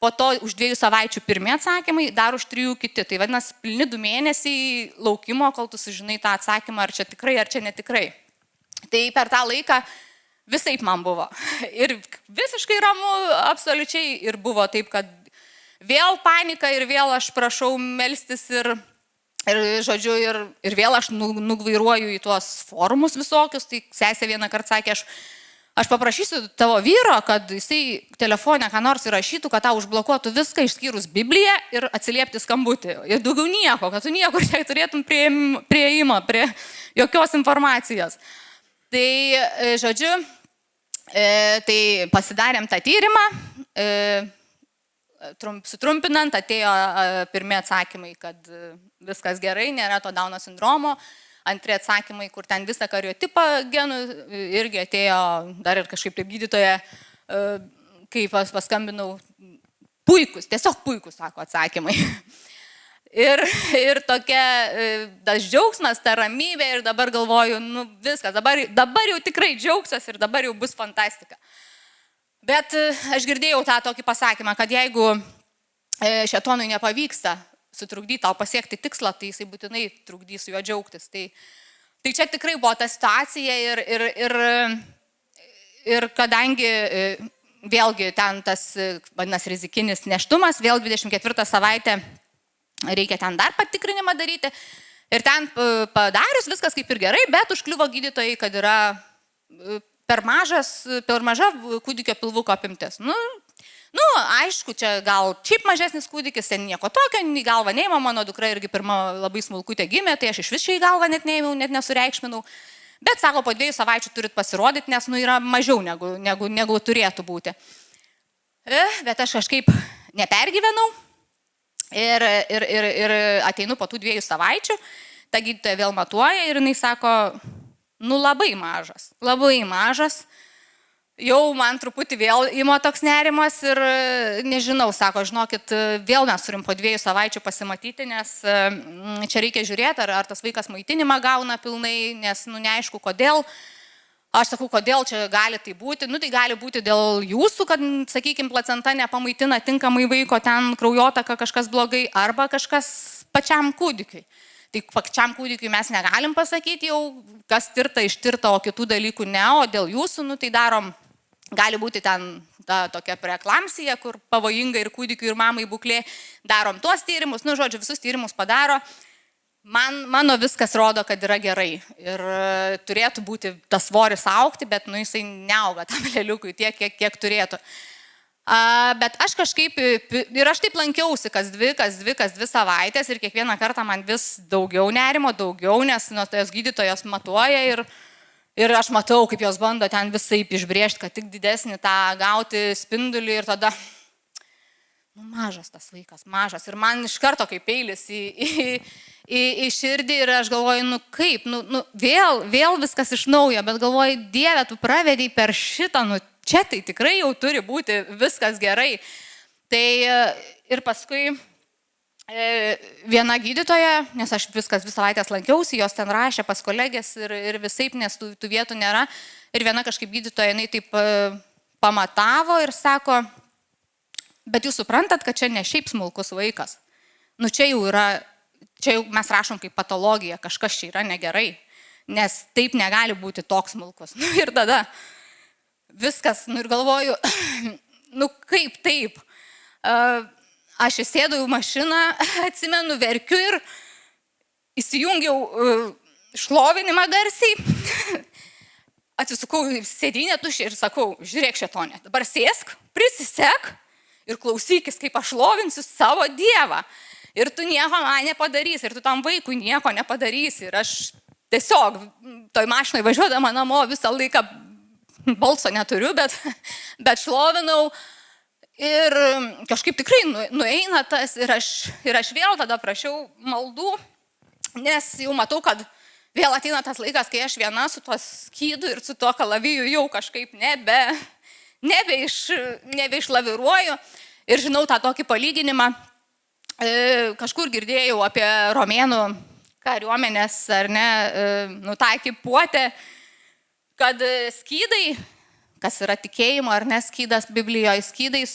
po to už 2 savaičių pirmi atsakymai, dar už 3 kiti. Tai vadinasi, pilni 2 mėnesiai laukimo, kol tu sužinai tą atsakymą, ar čia tikrai, ar čia netikrai. Tai per tą laiką visaip man buvo. Ir visiškai ramu, absoliučiai, ir buvo taip, kad vėl panika ir vėl aš prašau melstis ir žodžiu, ir vėl aš nugvairuoju į tuos forumus visokius. Tai sesė vieną kartą sakė, aš paprašysiu tavo vyro, kad jisai telefone ką nors įrašytų, kad tau užblokuotų viską išskyrus Bibliją ir atsiliepti skambutį. Ir daugiau nieko, kad tu niekur turėtum prieimą prie jokios informacijos. Tai, žodžiu, tai pasidarėm tą tyrimą, sutrumpinant, atėjo pirmie atsakymai, kad viskas gerai, nėra to Dauno sindromo. Antri atsakymai, kur ten visą kariotipą genų, irgi atėjo dar ir kažkaip taip gydytoja, kai paskambinau, puikus, tiesiog puikus, sako atsakymai. Ir tokia tas džiaugsmas, ta ramybė ir dabar galvoju, nu viskas, dabar jau tikrai džiaugsiuos ir dabar jau bus fantastika. Bet aš girdėjau tą tokį pasakymą, kad jeigu šėtonui nepavyksta sutrukdyti tau pasiekti tikslą, tai jisai būtinai trukdys su juo džiaugtis. Tai čia tikrai buvo ta situacija ir kadangi vėlgi ten tas, vadinasi, rizikinis nėštumas, vėl 24 savaitę reikia ten dar patikrinimą daryti ir ten padarius viskas kaip ir gerai, bet užkliuvo gydytojai, kad yra per maža kūdikio pilvuko apimtis. Nu, aišku, čia gal šiaip mažesnis kūdikis, ten nieko tokio, į galvą neima, mano dukra irgi pirma labai smulkutė gimė, tai aš iš vis čia į galvą net neėmiau, net nesureikšminau. Bet, sako, po 2 savaičių turit pasirodyti, nes yra mažiau negu turėtų būti. Bet aš kažkaip nepergyvenau ir ateinu po tų 2 savaičių, ta gydytoja vėl matuoja ir jinai sako, nu labai mažas. Jau man truputį vėl įmo toks nerimas ir nežinau, sako, žinokit, vėl mes turim po 2 savaičių pasimatyti, nes čia reikia žiūrėti, ar tas vaikas maitinimą gauna pilnai, nes neaišku kodėl. Aš sakau, kodėl čia gali tai būti. Tai gali būti dėl jūsų, kad, sakykime, placenta nepamaitina tinkamai vaiko, ten kraujotaka kažkas blogai, arba kažkas pačiam kūdikiui. Tai pačiam kūdikiui mes negalim pasakyti jau, kas tirta, ištirta, o kitų dalykų ne, o dėl jūsų, tai darom. Gali būti ten ta tokia preeklamsija, kur pavojinga ir kūdikiui, ir mamai būklė. Darom tuos tyrimus, žodžiu, visus tyrimus padaro. Mano viskas rodo, kad yra gerai. Ir turėtų būti tas svoris augti, bet jisai neauga tam leliukui tiek, kiek turėtų. Bet aš kažkaip, ir aš taip lankiausi kas dvi savaitės ir kiekvieną kartą man vis daugiau nerimo, nes tos gydytojos matuoja ir aš matau, kaip jos bando ten visaip išbrėžti, kad tik didesnį tą gauti spindulį ir tada, mažas tas vaikas, mažas. Ir man iš karto kaip peilis į širdį ir aš galvoju, kaip, vėl viskas iš naujo, bet galvoju, Dieve, tu pravedei per šitą, čia tai tikrai jau turi būti viskas gerai. Tai ir paskui viena gydytoja, nes aš viskas 2 savaitės lankiausi, jos ten rašė pas kolegės ir visaip, nes tų vietų nėra. Ir viena kažkaip gydytoja, jinai taip pamatavo ir sako, bet jūs suprantat, kad čia ne šiaip smulkus vaikas. Čia jau yra, čia jau mes rašom kaip patologija, kažkas čia yra negerai, nes taip negali būti toks smulkus. Ir tada viskas, ir galvoju, kaip taip. Aš įsėdau į mašiną, atsimenu, verkiu ir įsijungiau šlovinimą garsiai. Atsisukau į sėdynę tuščią ir sakau, žiūrėk šėtone, dabar sėsk, prisisek ir klausykis, kaip aš šlovinsiu savo Dievą. Ir tu nieko man nepadarysi, ir tu tam vaikui nieko nepadarysi. Ir aš tiesiog toj mašinai važiuodama namo visą laiką balso neturiu, bet šlovinau. Ir kažkaip tikrai nueina tas ir aš vėl tada prašiau maldų, nes jau matau, kad vėl ateina tas laikas, kai aš viena su tuo skydu ir su tuo kalaviju jau kažkaip nebeišlaviruoju. Ir žinau tą tokį palyginimą, kažkur girdėjau apie romėnų kariuomenės ar ne, tą ekipuotę, kad skydai, kas yra tikėjimo ar ne skydas Biblijoje, skydai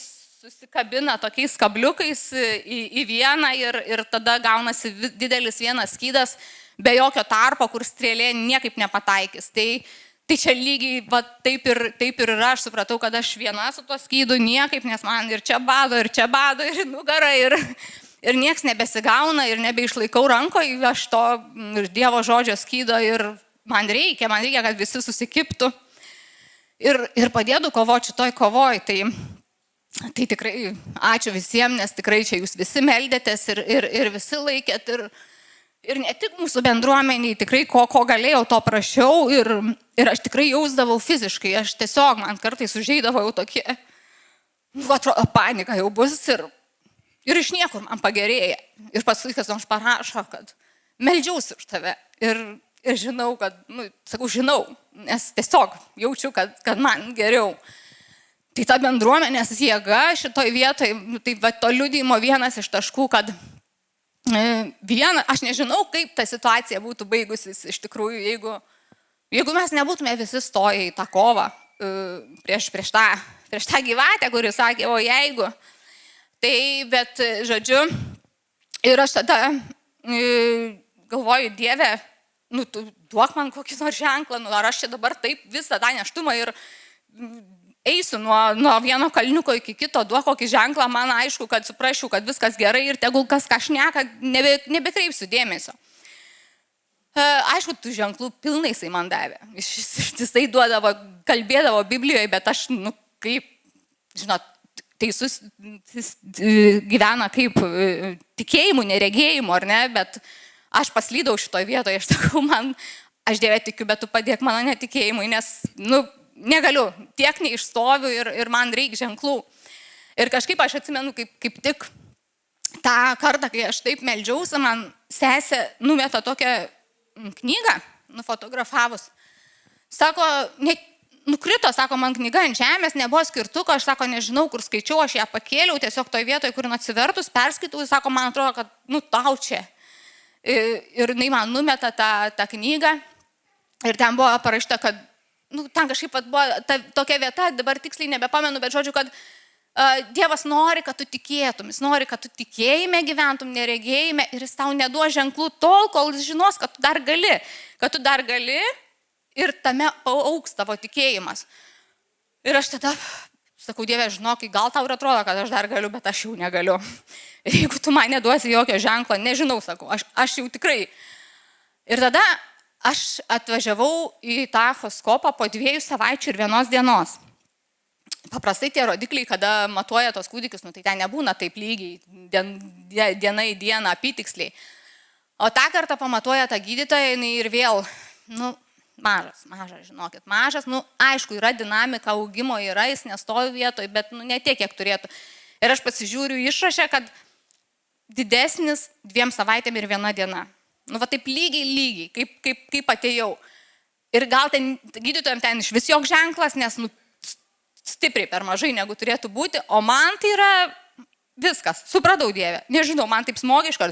susikabina tokiais kabliukais į vieną ir tada gaunasi didelis vienas skydas be jokio tarpo, kur strėlė niekaip nepataikys. Tai Tai čia lygiai va, taip ir yra, aš supratau, kad aš viena su tuo skydu niekaip, nes man ir čia bado, ir nugarą, ir nieks nebesigauna, ir nebeišlaikau rankoje, aš to ir Dievo žodžio skydo, ir man reikia, kad visi susikiptų ir padėtų kovoti šitoj kovoj. Tai tikrai ačiū visiems, nes tikrai čia jūs visi meldėtės ir visi laikėt. Ir ne tik mūsų bendruomeniai, tikrai ko galėjau, to prašiau ir aš tikrai jausdavau fiziškai. Aš tiesiog, man kartais užeidavo jau tokie, atrodo, panika jau bus ir iš niekur man pagerėja. Ir paskui kas nors parašo, kad meldžiausi už tave. Ir žinau, kad, žinau, nes tiesiog jaučiu, kad man geriau. Tai ta bendruomenės jėga šitoj vietoj, tai va, to liudijimo vienas iš taškų, kad aš nežinau, kaip ta situacija būtų baigusis iš tikrųjų, jeigu mes nebūtume visi stoję į tą kovą prieš tą gyvatę, kuri sakė, o jeigu. Tai, bet, žodžiu, ir aš tada galvoju, Dieve, tu duok man kokį nors ženklą, ar aš čia dabar taip visą tą neštumą ir eisiu nuo vieno kalniuko iki kito, duok kokį ženklą, man aišku, kad suprasčiau, kad viskas gerai ir tegul kas šneka, nebekreipsiu dėmesio. Aišku, tų ženklų pilnai jisai man davė. Jisai kalbėdavo Biblijoje, bet aš, kaip, žinot, teisus gyvena kaip tikėjimu, neregėjimu, ar ne, bet aš paslydau šitoj vietoje, aš sakau, aš Dieve tikiu, bet tu padėk mano netikėjimui, nes, negaliu, tiek neišstoviu ir man reikia ženklų. Ir kažkaip aš atsimenu, kaip tik tą kartą, kai aš taip meldžiausi, man sesė numeta tokią knygą, nufotografavus. Sako, nukrito, sako, man knyga ant žemės, nebuvo skirtuko, aš sako, nežinau, kur skaičiau, aš ją pakėliau, tiesiog toj vietoje, kur atsivertus, perskaitau, sako, man atrodo, kad, tau čia. Ir jinai man numeta tą knygą ir ten buvo parašyta, kad ten kažkaip buvo tokia vieta, dabar tiksliai nebepamenu, bet žodžiu, kad Dievas nori, kad tu tikėtum, jis nori, kad tu tikėjime gyventum, neregėjime ir jis tau neduos ženklų tol, kol jis žinos, kad tu dar gali ir tame augs tavo tikėjimas. Ir aš tada sakau, Dieve, žinok, gal tau ir atrodo, kad aš dar galiu, bet aš jau negaliu. Ir jeigu tu man neduosi jokio ženklo, nežinau, sakau, aš jau tikrai. Ir tada aš atvažiavau į tą echoskopą po 2 savaičių ir 1 dienos. Paprastai tie rodikliai, kada matuoja tos kūdikius, tai ten nebūna taip lygiai, diena į dieną, apytiksliai. O tą kartą pamatuoja tą gydytoją ir vėl, mažas, žinokit, mažas, aišku, yra dinamika, augimo yra, jis nestovi vietoje, bet ne tiek, kiek turėtų. Ir aš pasižiūriu išrašę, kad didesnis 2 savaitėm ir 1 diena. Va taip lygiai, kaip atėjau. Ir gal ten gydytojams ten iš vis joks ženklas, nes stipriai per mažai negu turėtų būti, o man tai yra viskas, supratau Dieve. Nežinau, man taip smogiška,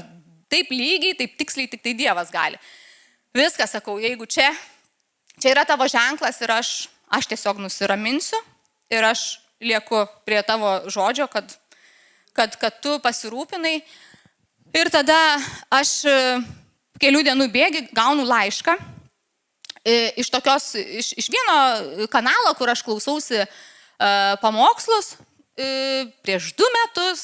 taip lygiai, taip tiksliai, tik tai Dievas gali. Viskas, sakau, jeigu čia yra tavo ženklas ir aš tiesiog nusiraminsiu ir aš lieku prie tavo žodžio, kad tu pasirūpinai. Ir tada aš kelių dienų bėgi gaunu laišką iš vieno kanalo, kur aš klausausi pamokslus prieš 2 metus.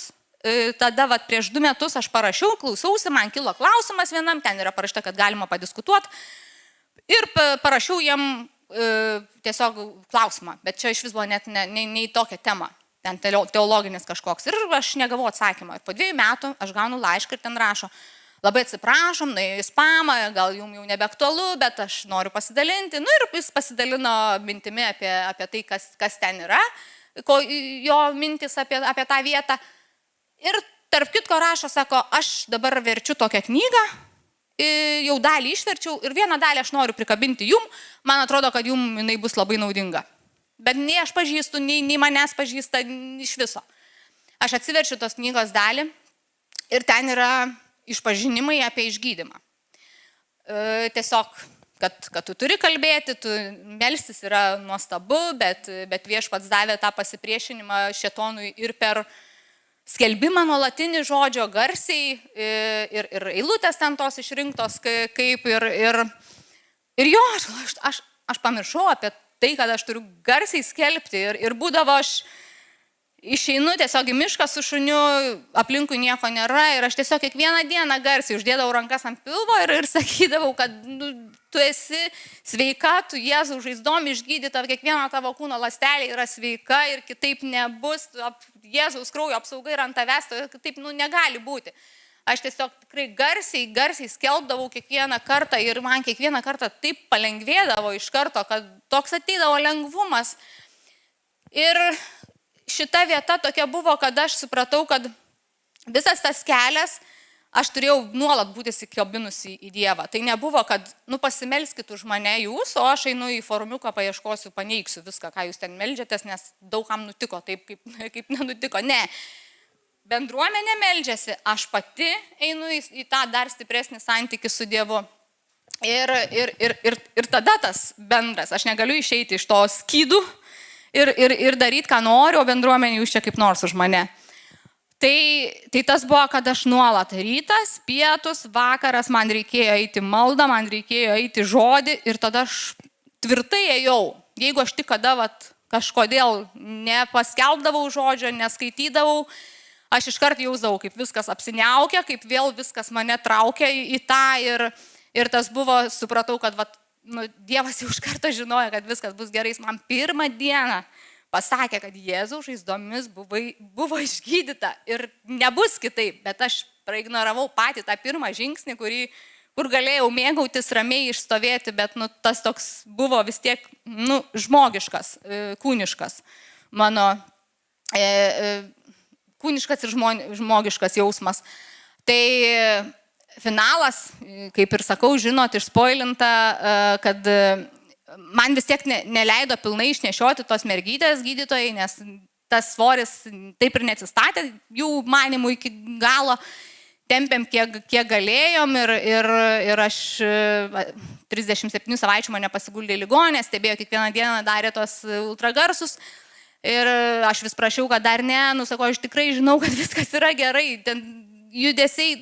Tada prieš 2 metus aš parašiau, klausausi, man kilo klausimas vienam, ten yra parašyta, kad galima padiskutuoti. Ir parašiau jam tiesiog klausimą, bet čia iš vis buvo net ne į tokią temą, ten teologinis kažkoks. Ir aš negavau atsakymą. Ir po 2 metų aš gaunu laišką ir ten rašo, labai atsiprašom, nuėjau į spamą, gal jums jau nebeaktualu, bet aš noriu pasidalinti. Ir jis pasidalino mintimi apie tai, kas ten yra, jo mintis apie tą vietą. Ir tarp kitko rašo, sako, aš dabar verčiu tokią knygą, jau dalį išverčiau ir vieną dalį aš noriu prikabinti jum, man atrodo, kad jum jinai bus labai naudinga. Bet nei aš pažįstu, nei manęs pažįsta iš viso. Aš atsiverčiu tos knygos dalį ir ten yra išpažinimai apie išgydymą. Tiesiog, kad tu turi kalbėti, melstis yra nuostabu, bet Viešpats davė tą pasipriešinimą šėtonui ir per skelbimą nuolatinį žodžio garsiai ir eilutės ten tos išrinktos kaip ir jo, aš pamiršau apie tai, kad aš turiu garsiai skelbti ir būdavo aš išeinu tiesiog į mišką su šuniu, aplinkui nieko nėra ir aš tiesiog kiekvieną dieną garsiai uždėdavau rankas ant pilvo ir sakydavau, kad tu esi sveika, tu Jėzaus žaizdom išgydyta, kiekviena tavo kūno ląstelė yra sveika ir kitaip nebus, Jėzaus kraujo apsauga yra ant tavęs, kitaip negali būti. Aš tiesiog tikrai garsiai skelbdavau kiekvieną kartą ir man kiekvieną kartą taip palengvėdavo iš karto, kad toks ateidavo lengvumas. Ir šita vieta tokia buvo, kad aš supratau, kad visas tas kelias, aš turėjau nuolat būti įsikabinus į Dievą. Tai nebuvo, kad, pasimelskit už mane jūs, o aš einu į forumiuką, paieškosiu, paneigsiu viską, ką jūs ten meldžiatės, nes daug kam nutiko taip, kaip nenutiko. Ne. Bendruomenė meldžiasi, aš pati einu į tą dar stipresnį santykį su Dievu. Ir tada tas bendras, aš negaliu išeiti iš to skydų ir daryti, ką noriu, o bendruomenė jūs čia kaip nors už mane. Tai tas buvo, kad aš nuolat rytas, pietus, vakaras, man reikėjo eiti maldą, man reikėjo eiti žodį ir tada aš tvirtai ėjau. Jeigu aš tik kada kažkodėl nepaskelbdavau žodžio, neskaitydavau, aš iškart jausdavau, kaip viskas apsiniaukia, kaip vėl viskas mane traukia į tą ir tas buvo, supratau, kad Dievas jau iš karto žinojo, kad viskas bus gerai. Jis man pirmą dieną pasakė, kad Jėzaus žaizdomis buvo išgydyta ir nebus kitaip, bet aš praignoravau patį tą pirmą žingsnį, kur galėjau mėgautis ramiai išstovėti, bet tas toks buvo vis tiek žmogiškas, kūniškas mano kūniškas ir žmogiškas jausmas. Tai finalas, kaip ir sakau, žinot, išspoilinta, kad man vis tiek neleido pilnai išnešioti tos mergytės gydytojai, nes tas svoris taip ir neatsistatė jų manimų iki galo. Tempėm kiek galėjom ir aš 37 savaičių mane pasiguldė į ligoninę, stebėjo kiekvieną dieną, darė tos ultragarsus. Ir aš vis prašiau, kad dar ne, sakau, aš tikrai žinau, kad viskas yra gerai. Ten judesiai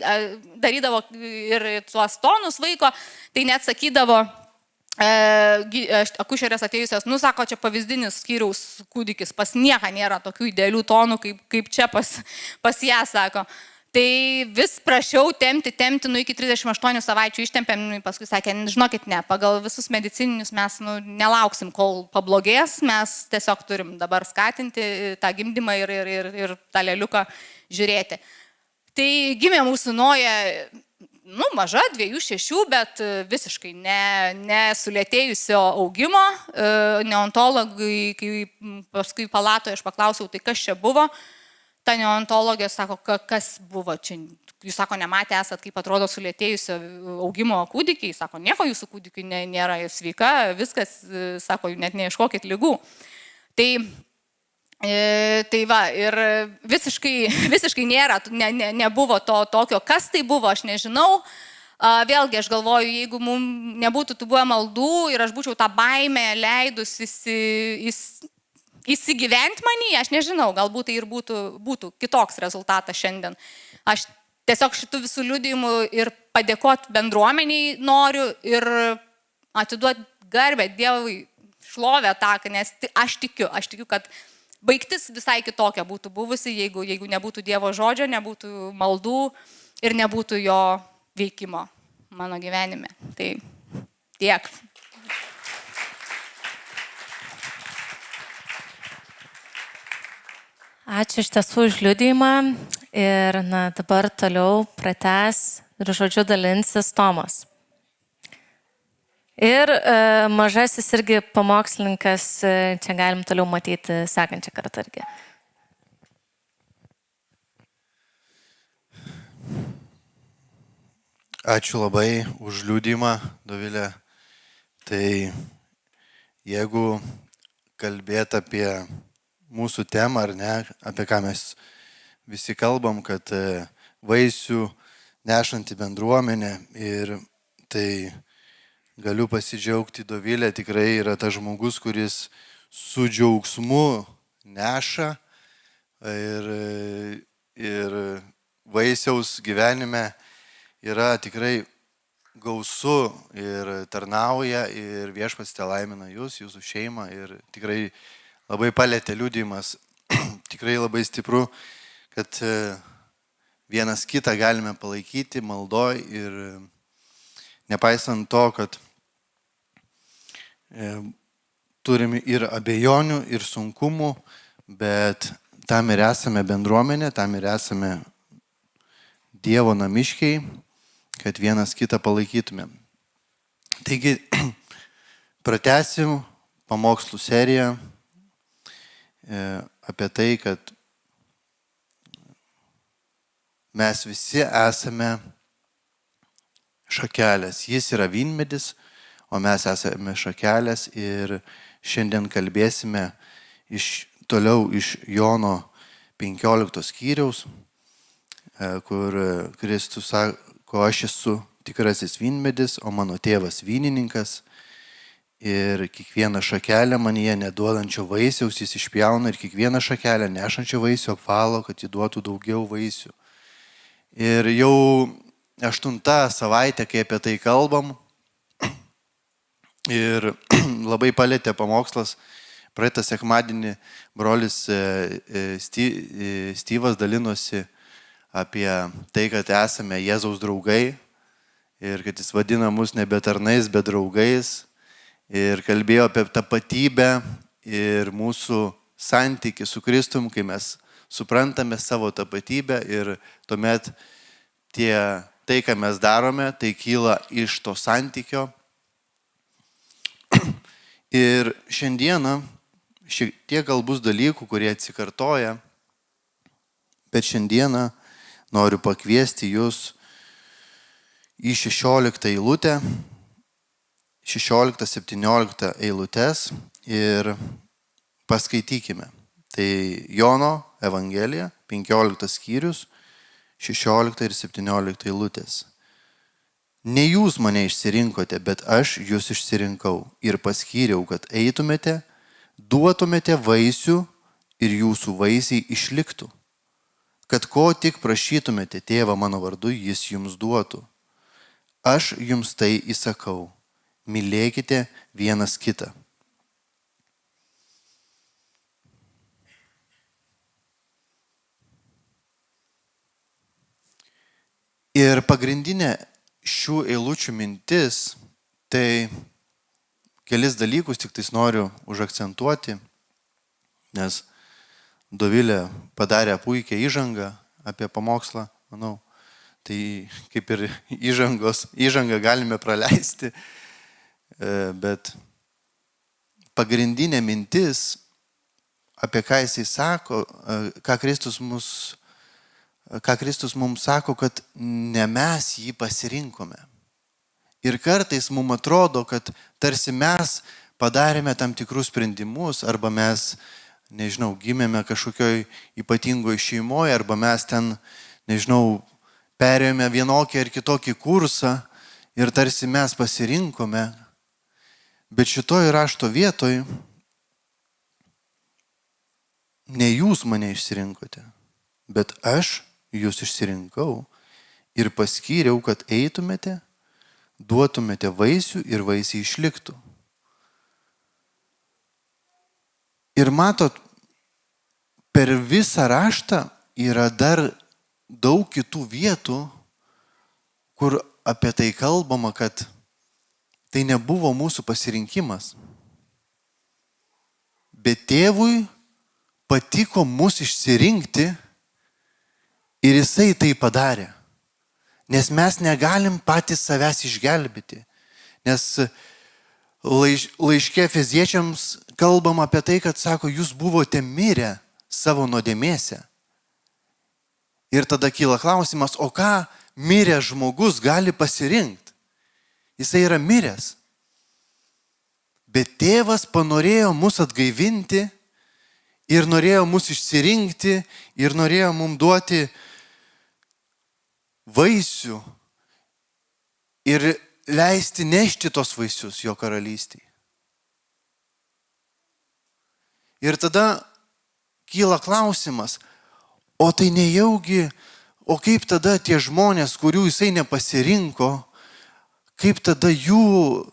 darydavo ir tuos tonus vaiko, tai net sakydavo akušerės atėjusios, sako, čia pavyzdinis skyriaus kūdikis, pas nieką nėra tokių idealių tonų, kaip čia pas ją, sako. Tai vis prašiau tempti, iki 38 savaičių ištempėm, paskui sakė, žinokit, ne, pagal visus medicininius mes nelauksim, kol pablogės, mes tiesiog turim dabar skatinti tą gimdymą ir tą leliuką žiūrėti. Tai gimė mūsų Noja, maža, 2-6, bet visiškai nesulėtėjusio augimo. Neontologai, kai paskui palatoje aš paklausiau, tai kas čia buvo, ta neontologė sako, kas buvo čia. Jūs sako, nematė esat, kaip atrodo sulėtėjusio augimo kūdikiai. Sako, nieko jūsų kūdikiai nėra sveika, viskas, sako, net neieškokit ligų. Tai va, ir visiškai nėra, nebuvo to tokio, kas tai buvo, aš nežinau. Vėlgi, aš galvoju, jeigu mums nebūtų tų buvę maldų ir aš būčiau tą baimę leidus įsigyventi manį, aš nežinau, galbūt tai ir būtų kitoks rezultatas šiandien. Aš tiesiog šitų visų liudijimų ir padėkoti bendruomeniai noriu ir atiduoti garbę Dievui, šlovę tą, nes aš tikiu, kad baigtis visai kitokia būtų buvusi, jeigu nebūtų Dievo žodžio, nebūtų maldų ir nebūtų jo veikimo mano gyvenime. Tai tiek. Ačiū iš tiesų už liudijimą ir dabar toliau pratęs ir žodžiu dalinsis Tomas. Ir mažasis irgi pamokslininkas, čia galim toliau matyti sekančią kartą irgi. Ačiū labai už liudijimą, Dovilė. Tai jeigu kalbėt apie mūsų temą, ar ne, apie ką mes visi kalbam, kad vaisių nešanti bendruomenė ir tai galiu pasidžiaugti, Dovilė tikrai yra tas žmogus, kuris su džiaugsmu neša ir vaisiaus gyvenime yra tikrai gausu ir tarnauja ir Viešpats te laimina jūs, jūsų šeimą ir tikrai labai palėtė liudijimas, tikrai labai stipru, kad vienas kitą galime palaikyti maldoj ir nepaisant to, kad turim ir abejonių, ir sunkumų, bet tam ir esame bendruomenė, tam ir esame Dievo namiškiai, kad vienas kitą palaikytumėm. Taigi, pratęsim pamokslų seriją apie tai, kad mes visi esame šakelės. Jis yra vynmedis, o mes esame šakelės ir šiandien kalbėsime toliau iš Jono 15 skyriaus, kur Kristus sako, aš esu tikrasis vynmedis, o mano tėvas vynininkas. Ir kiekvieną šakelę manyje neduodančio vaisiaus jis išpjauna ir kiekvieną šakelę nešančio vaisių apvalo, kad jį duotų daugiau vaisių. Ir jau 8 savaitė, kai apie tai kalbam, ir labai palėtė pamokslas. Praeitą sekmadienį brolis Styvas dalinosi apie tai, kad esame Jėzaus draugai ir kad jis vadina mus nebe tarnais, bet draugais. Ir kalbėjo apie tapatybę ir mūsų santykį su Kristum, kai mes suprantame savo tapatybę ir tuomet tai, ką mes darome, tai kyla iš to santykio. Ir šiandieną šiek tiek gal bus dalykų, kurie atsikartoja, bet šiandieną noriu pakviesti jūs į 16 eilutę, 16-17 eilutes ir paskaitykime. Tai Jono Evangelija, 15 skyrius, 16 ir 17 eilutės. Ne jūs mane išsirinkote, bet aš jūs išsirinkau ir paskyriau, kad eitumėte, duotumėte vaisių ir jūsų vaisiai išliktų. Kad ko tik prašytumėte tėvą mano vardu, jis jums duotų. Aš jums tai įsakau. Mylėkite vienas kitą. Ir pagrindinė šių eilučių mintis, tai kelis dalykus tik tais noriu užakcentuoti, nes Dovilė padarė puikią įžangą apie pamokslą, manau, tai kaip ir įžangą galime praleisti, bet pagrindinė mintis, apie ką jisai sako, ką Kristus mums sako, kad ne mes jį pasirinkome. Ir kartais mums atrodo, kad tarsi mes padarėme tam tikrus sprendimus, arba mes, nežinau, gimėme kažkokioj ypatingoje šeimoje, arba mes ten, nežinau, perėjome vienokį ar kitokį kursą ir tarsi mes pasirinkome. Bet šitoj rašto vietoj ne jūs mane išsirinkote, bet aš jūs išsirinkau ir paskyriau, kad eitumėte, duotumėte vaisių ir vaisiai išliktų. Ir matot, per visą raštą yra dar daug kitų vietų, kur apie tai kalbama, kad tai nebuvo mūsų pasirinkimas. Bet tėvui patiko mus išsirinkti ir jisai tai padarė. Nes mes negalim patys savęs išgelbėti. Nes laiške Efeziečiams kalbam apie tai, kad sako, jūs buvote mirę savo nuodėmėse. Ir tada kyla klausimas, o ką miręs žmogus gali pasirinkti? Jisai yra miręs. Bet tėvas panorėjo mus atgaivinti ir norėjo mus išsirinkti ir norėjo mums duoti vaisių ir leisti nešti tos vaisius jo karalystėje. Ir tada kyla klausimas, o tai nejaugi, o kaip tada tie žmonės, kurių jisai nepasirinko, kaip tada jų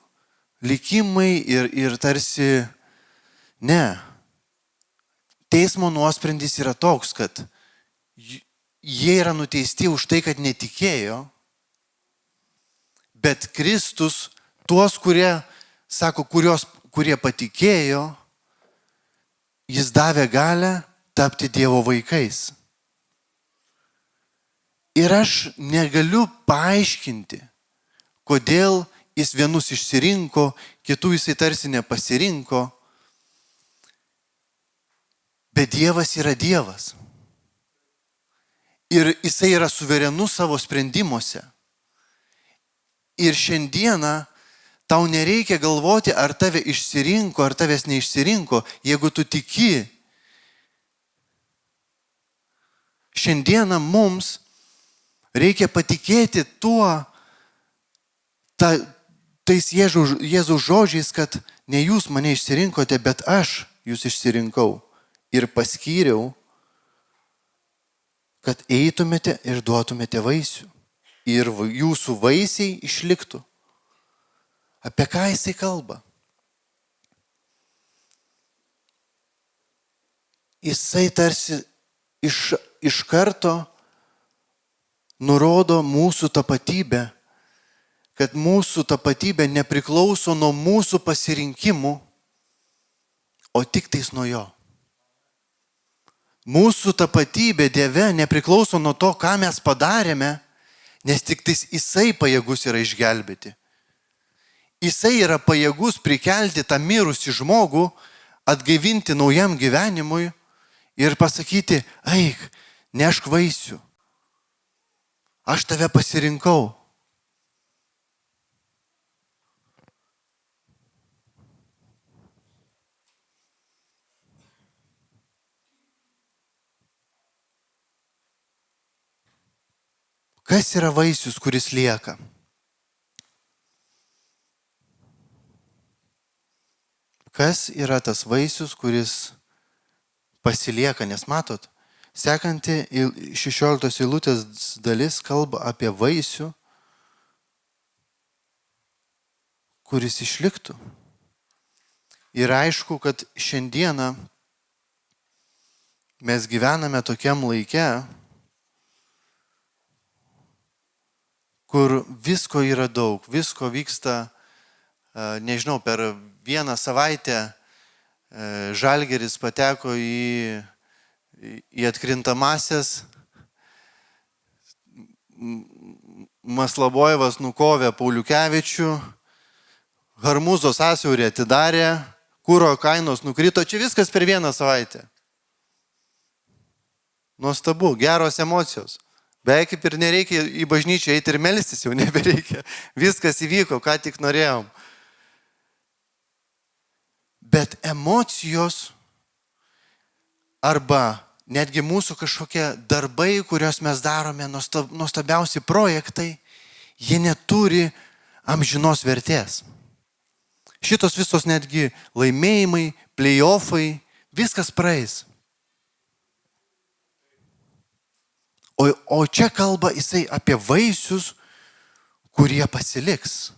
likimai ir tarsi ne. Teismo nuosprendis yra toks, kad jie yra nuteisti už tai, kad netikėjo, bet Kristus, tuos, kurie patikėjo, jis davė galę tapti Dievo vaikais. Ir aš negaliu paaiškinti, kodėl jis vienus išsirinko, kitų jisai tarsi nepasirinko, bet Dievas yra Dievas. Ir jisai yra suverenus savo sprendimuose. Ir šiandieną tau nereikia galvoti, ar tave išsirinko, ar tavęs neišsirinko, jeigu tu tiki. Šiandieną mums reikia patikėti tais Jėzaus žodžiais, kad ne jūs mane išsirinkote, bet aš jūs išsirinkau ir paskyriau, kad eitumėte ir duotumėte vaisių. Ir jūsų vaisiai išliktų. Apie ką jisai kalba? Jisai tarsi iš karto nurodo mūsų tapatybę, kad mūsų tapatybė nepriklauso nuo mūsų pasirinkimų, o tik tais nuo jo. Mūsų tapatybė Dieve nepriklauso nuo to, ką mes padarėme, nes tik tais jisai pajėgus yra išgelbėti. Jisai yra pajėgus prikelti tą mirusį žmogų, atgaivinti naujam gyvenimui ir pasakyti, eik, nešk vaisių. Aš tave pasirinkau. Kas yra vaisius, kuris lieka? Kas yra tas vaisius, kuris pasilieka? Nes matot, sekanti 16 eilutės dalis kalba apie vaisių, kuris išliktų. Ir aišku, kad šiandieną mes gyvename tokiam laike, kur visko yra daug, visko vyksta, nežinau, per vieną savaitę Žalgiris pateko į atkrintamąsias, Maslabojevas nukovė Pauliukevičių, Harmuzo sąsiaurį atidarė, kuro kainos nukrito, čia viskas per vieną savaitę. Nuostabu, geros emocijos. Beveik kaip ir nereikia į bažnyčią eiti ir melstis, jau nebereikia. Viskas įvyko, ką tik norėjom. Bet emocijos arba netgi mūsų kažkokie darbai, kuriuos mes darome, nuostabiausi projektai, jie neturi amžinos vertės. Šitos visos netgi laimėjimai, play-offai, viskas praeis. O čia kalba jisai apie vaisius, kurie pasiliks.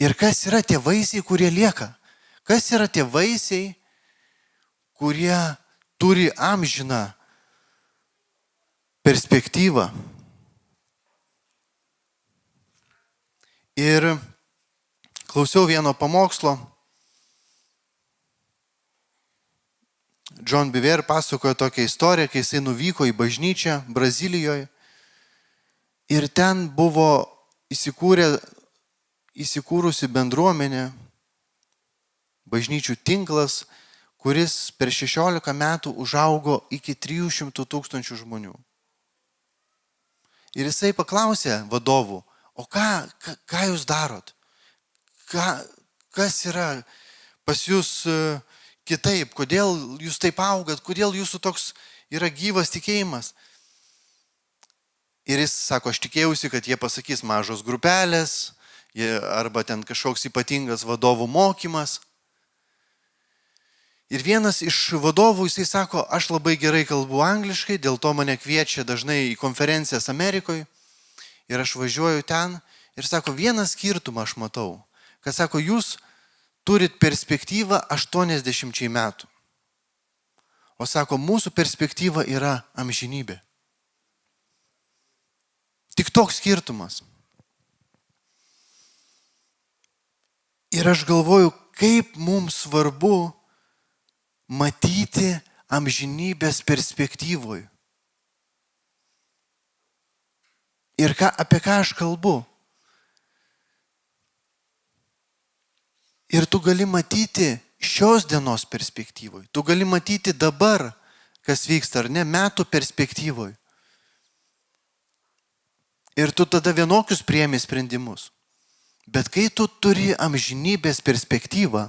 Ir kas yra tie vaisiai, kurie lieka? Kas yra tie vaisiai, kurie turi amžiną perspektyvą? Ir klausiau vieno pamokslo. John Bevere pasakojo tokią istoriją, kai jisai nuvyko į bažnyčią Brazilijoje ir ten buvo įsikūrusi bendruomenė, bažnyčių tinklas, kuris per 16 metų užaugo iki 300 000 žmonių. Ir jisai paklausė vadovų, o ką jūs darot? Kas yra pas jūs kitaip, kodėl jūs taip augat, kodėl jūsų toks yra gyvas tikėjimas. Ir jis sako, aš tikėjausi, kad jie pasakys mažos grupelės, arba ten kažkoks ypatingas vadovų mokymas. Ir vienas iš vadovų, jisai sako, aš labai gerai kalbu angliškai, dėl to mane kviečia dažnai į konferencijas Amerikoje. Ir aš važiuoju ten Ir sako, vieną skirtumą aš matau, kad sako, jūs turit perspektyvą 80 metų. O sako, mūsų perspektyva yra amžinybė. Tik toks skirtumas. Ir aš galvoju, kaip mums svarbu matyti amžinybės perspektyvoje. Ir apie ką aš kalbu? Ir tu gali matyti šios dienos perspektyvoje. Tu gali matyti dabar, kas vyksta, ar ne, metų perspektyvoje. Ir tu tada vienokius priemi sprendimus. Bet kai tu turi amžinybės perspektyvą,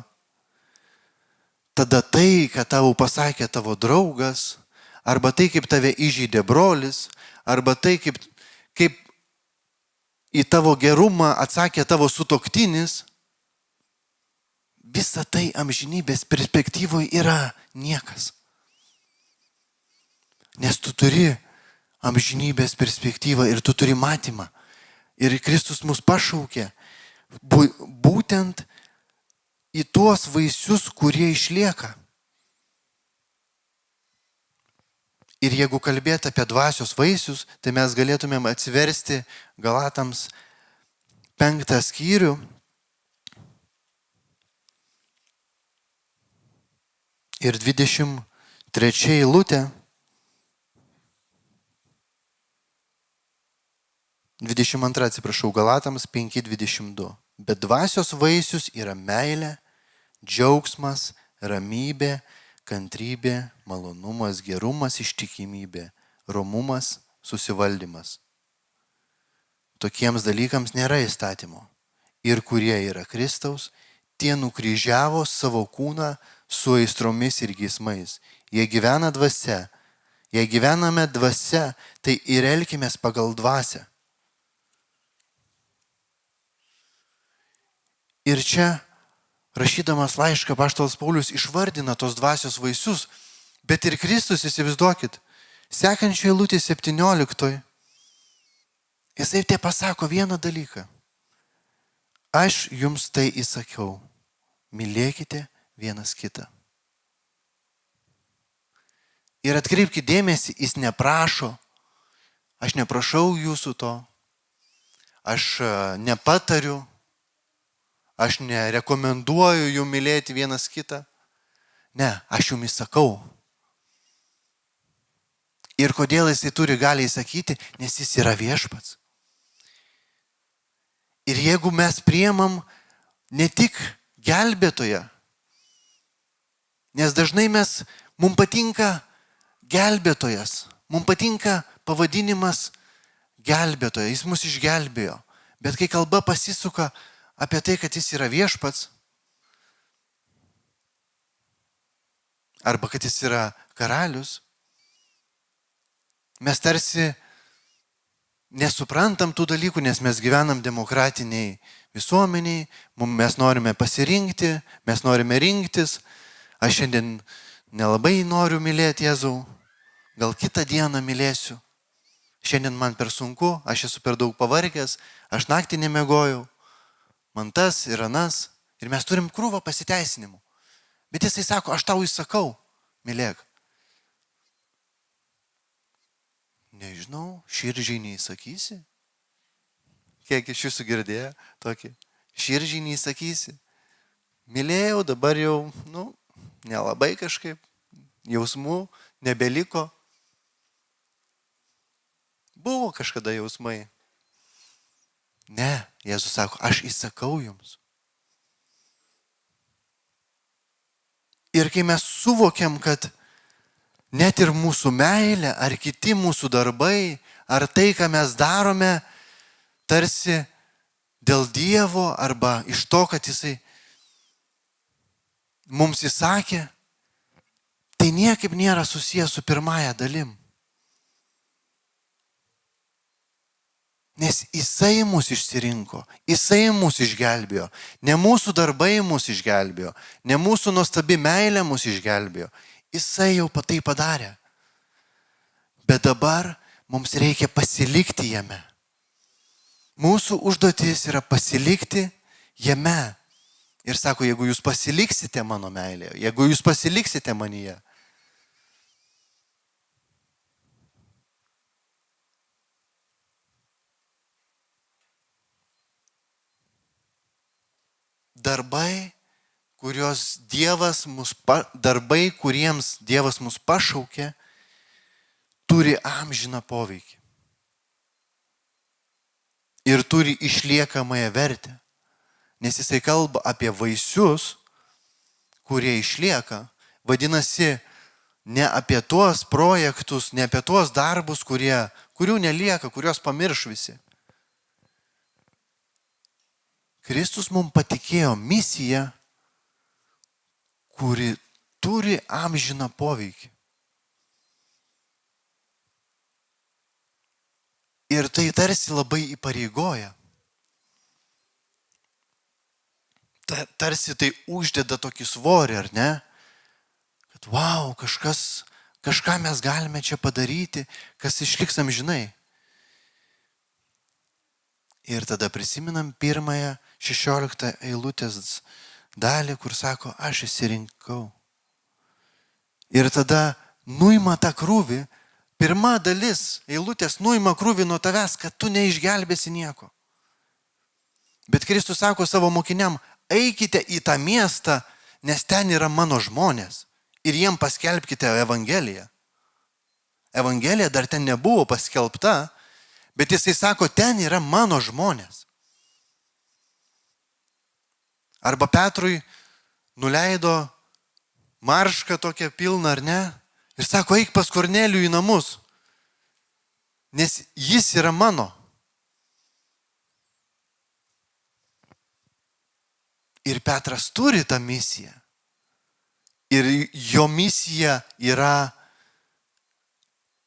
tada tai, ką tau pasakė tavo draugas, arba tai, kaip tave įžeidė brolis, arba tai, kaip į tavo gerumą atsakė tavo sutuoktinis, visa tai amžinybės perspektyvoje yra niekas. Nes tu turi amžinybės perspektyvą ir tu turi matymą. Ir Kristus mus pašaukė būtent į tuos vaisius, kurie išlieka. Ir jeigu kalbėti apie dvasios vaisius, tai mes galėtumėm atsiversti Galatams 5 skyrių. Ir 23 eilutė. 22, atsiprašau, Galatams 5:22. Bet dvasios vaisius yra meilė, džiaugsmas, ramybė, kantrybė, malonumas, gerumas, ištikimybė, romumas, susivaldymas. Tokiems dalykams nėra įstatymo. Ir kurie yra Kristaus, tie nukryžiavo savo kūną su aistromis ir geismais. Jie gyvena dvasia. Jei gyvename dvasia, tai ir elkimės pagal dvasią. Ir čia, rašydamas laišką, apaštalas Paulius išvardina tos dvasios vaisius, bet ir Kristus, įsivaizduokit, sekančioje eilutėje 17, jisai te pasako vieną dalyką. Aš jums tai įsakiau, mylėkite vienas kitą. Ir atkreipkite dėmesį, jis neprašo, aš neprašau jūsų to, aš nepatariu, aš nerekomenduoju jums mylėti vienas kitą. Ne, aš jums įsakau. Ir kodėl jisai turi gali įsakyti? Nes jis yra viešpats. Ir jeigu mes priimam ne tik gelbėtoją, nes dažnai mums patinka gelbėtojas, mums patinka pavadinimas gelbėtojas, jis mus išgelbėjo. Bet kai kalba pasisuka apie tai, kad jis yra viešpats, arba kad jis yra karalius, mes tarsi nesuprantam tų dalykų, nes mes gyvenam demokratiniai visuomeniai, mes norime pasirinkti, mes norime rinktis. Aš šiandien nelabai noriu mylėti Jėzų, gal kitą dieną mylėsiu. Šiandien man per sunku, aš esu per daug pavargęs, aš naktį nemiegojau, man tas ir anas. Ir mes turim krūvą pasiteisinimų. Bet jisai sako, aš tau įsakau, mylėk. Nežinau, širdžiai neįsakysi? Kiek iš jūsų girdėjo tokį? Širdžiai neįsakysi? Mylėjau, dabar jau, nelabai kažkaip, jausmų nebeliko. Buvo kažkada jausmai. Ne, Jėzus sako, aš įsakau jums. Ir kai mes suvokiam, kad net ir mūsų meilė, ar kiti mūsų darbai, ar tai, ką mes darome, tarsi dėl Dievo, arba iš to, kad jisai mums įsakė, tai niekaip nėra susijęs su pirmąja dalim. Nes jisai mus išsirinko, jisai mus išgelbėjo, ne mūsų darbai mus išgelbėjo, ne mūsų nuostabi meilė mus išgelbėjo, jisai jau tai padarė. Bet dabar mums reikia pasilikti jame. Mūsų užduotis yra pasilikti jame. Ir sako, jeigu jūs pasiliksite mano meilėje, jeigu jūs pasiliksite manyje, darbai, kuriems Dievas mus pašaukė, turi amžiną poveikį. Ir turi išliekamąją vertę. Nes jisai kalba apie vaisius, kurie išlieka. Vadinasi, ne apie tuos projektus, ne apie tuos darbus, kurių nelieka, kurios pamirš visi. Kristus mums patikėjo misiją, kuri turi amžiną poveikį. Ir tai tarsi labai įpareigoja. Tarsi tai uždeda tokį svorį, ar ne? Kad wow, kažką mes galime čia padaryti, kas išliks amžinai. Ir tada prisiminam 1:16 eilutės dalį, kur sako, aš išsirinkau. Ir tada nuima tą krūvį, pirma dalis eilutės nuima krūvį nuo tavęs, kad tu neišgelbėsi nieko. Bet Kristus sako savo mokiniam, eikite į tą miestą, nes ten yra mano žmonės. Ir jiem paskelbkite Evangeliją. Evangelija dar ten nebuvo paskelbta, bet jisai sako, ten yra mano žmonės. Arba Petrui nuleido maršką tokią pilną, ar ne? Ir sako, eik pas Kornelijų į namus, nes jis yra mano. Ir Petras turi tą misiją. Ir jo misija yra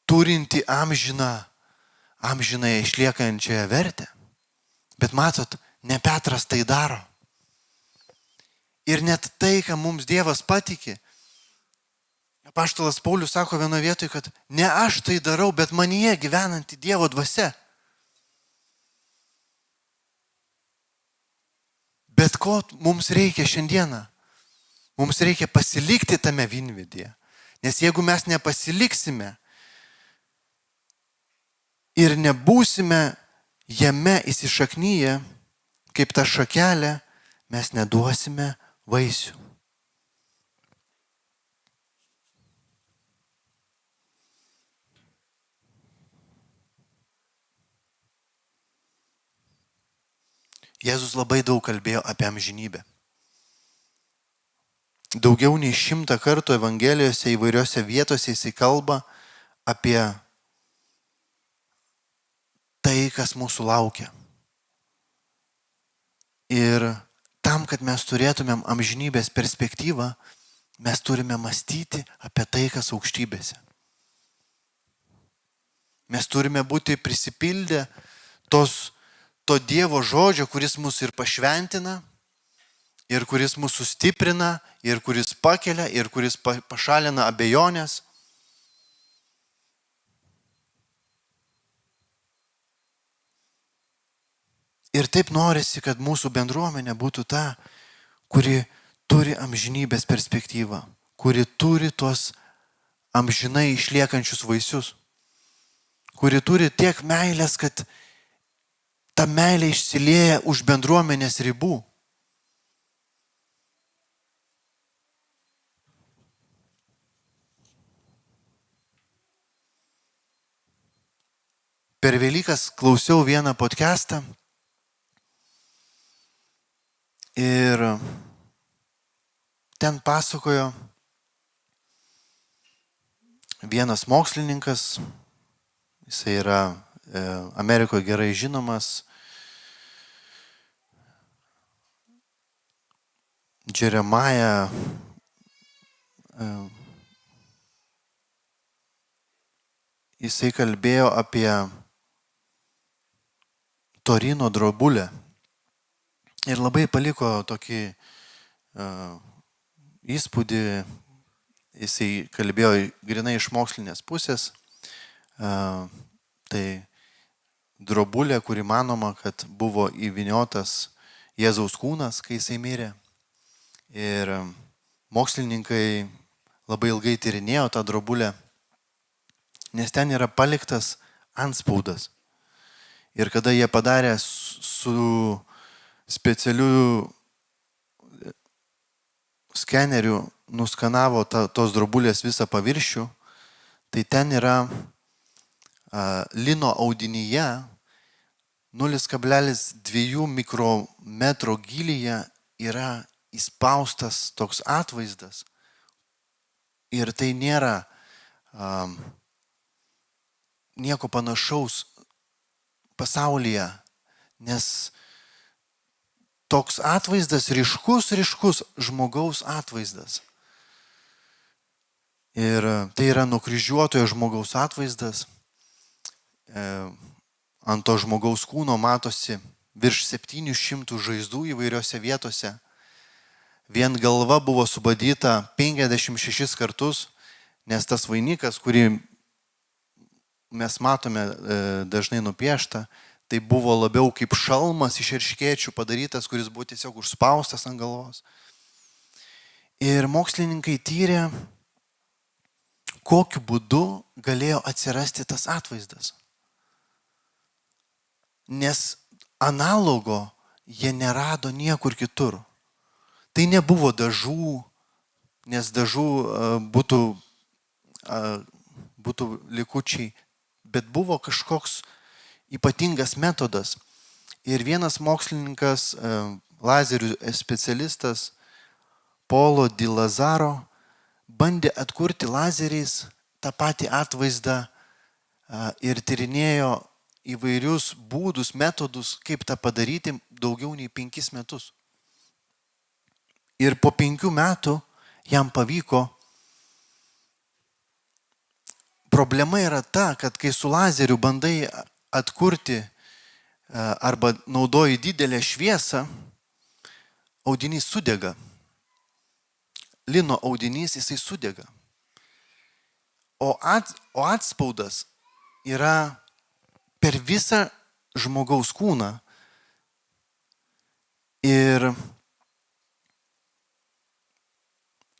turinti amžinai išliekančią vertę. Bet matot, ne Petras tai daro. Ir net tai, ką mums Dievas patikė, apaštalas Paulius sako vienoje vietoje, kad ne aš tai darau, bet manyje gyvenanti Dievo dvasia. Bet ko mums reikia šiandieną? Mums reikia pasilikti tame vynmedyje. Nes jeigu mes nepasiliksime ir nebūsime jame įsišaknyje, kaip ta šakelė, mes neduosime vaisių. Jėzus labai daug kalbėjo apie amžinybę. Daugiau nei 100 kartų Evangelijose įvairiose vietose jisai kalba apie tai, kas mūsų laukia. Ir tam, kad mes turėtumėm amžinybės perspektyvą, mes turime mąstyti apie tai, kas aukštybėse. Mes turime būti prisipildę to Dievo žodžio, kuris mus ir pašventina, ir kuris mus sustiprina, ir kuris pakelia, ir kuris pašalina abejonės. Ir taip norisi, kad mūsų bendruomenė būtų ta, kuri turi amžinybės perspektyvą, kuri turi tuos amžinai išliekančius vaisius, kuri turi tiek meilės, kad ta meilė išsilieja už bendruomenės ribų. Per Velykas klausiau vieną podcastą ir ten pasakojo vienas mokslininkas, jisai yra Amerikoje gerai žinomas, Jeremiah jisai kalbėjo apie Torino drobulę ir labai paliko tokį įspūdį, jisai kalbėjo grinai iš mokslinės pusės, tai drobulė, kuri manoma, kad buvo įviniotas Jėzaus kūnas, kai jisai mirė. Ir mokslininkai labai ilgai tyrinėjo tą drobulę, nes ten yra paliktas antspaudas. Ir kada jie padarė su specialiu skeneriu, nuskanavo tos drobulės visą paviršių, tai ten yra lino audinyje 0,2 mikrometro gilyje yra įspaustas toks atvaizdas. Ir tai nėra nieko panašaus pasaulyje, nes toks atvaizdas ryškus žmogaus atvaizdas. Ir tai yra nukryžiuotojo žmogaus atvaizdas. Ant to žmogaus kūno matosi virš 700 žaizdų įvairiose vietose. Vien galva buvo subadyta 56 kartus, nes tas vainikas, kurį mes matome dažnai nupieštą, tai buvo labiau kaip šalmas iš erškėčių padarytas, kuris buvo tiesiog užspaustas ant galvos. Ir mokslininkai tyrė, kokiu būdu galėjo atsirasti tas atvaizdas. Nes analogo jie nerado niekur kitur. Tai nebuvo dažų, nes dažų būtų likučiai, bet buvo kažkoks ypatingas metodas. Ir vienas mokslininkas, lazerių specialistas Paulo Di Lazaro, bandė atkurti lazeriais tą patį atvaizdą ir tyrinėjo įvairius būdus, metodus, kaip tą padaryti daugiau nei 5 metus. Ir po 5 metų jam pavyko. Problema yra ta, kad kai su lazeriu bandai atkurti arba naudoji didelę šviesą, audinys sudega. Lino audinys, jisai sudega. O atspaudas yra per visą žmogaus kūną. Ir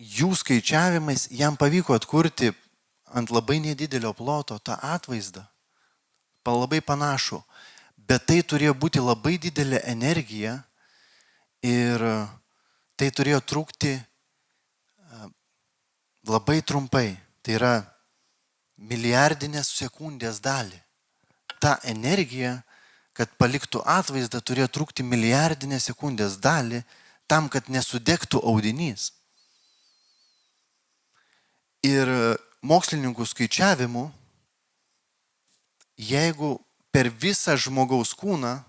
jų skaičiavimais jam pavyko atkurti ant labai nedidelio ploto tą atvaizdą, labai panašų. Bet tai turėjo būti labai didelė energija ir tai turėjo trukti labai trumpai. Tai yra milijardinės sekundės dalį. Ta energija, kad paliktų atvaizdą, turėjo trukti milijardinės sekundės dalį tam, kad nesudegtų audinys. Ir mokslininkų skaičiavimu, jeigu per visą žmogaus kūną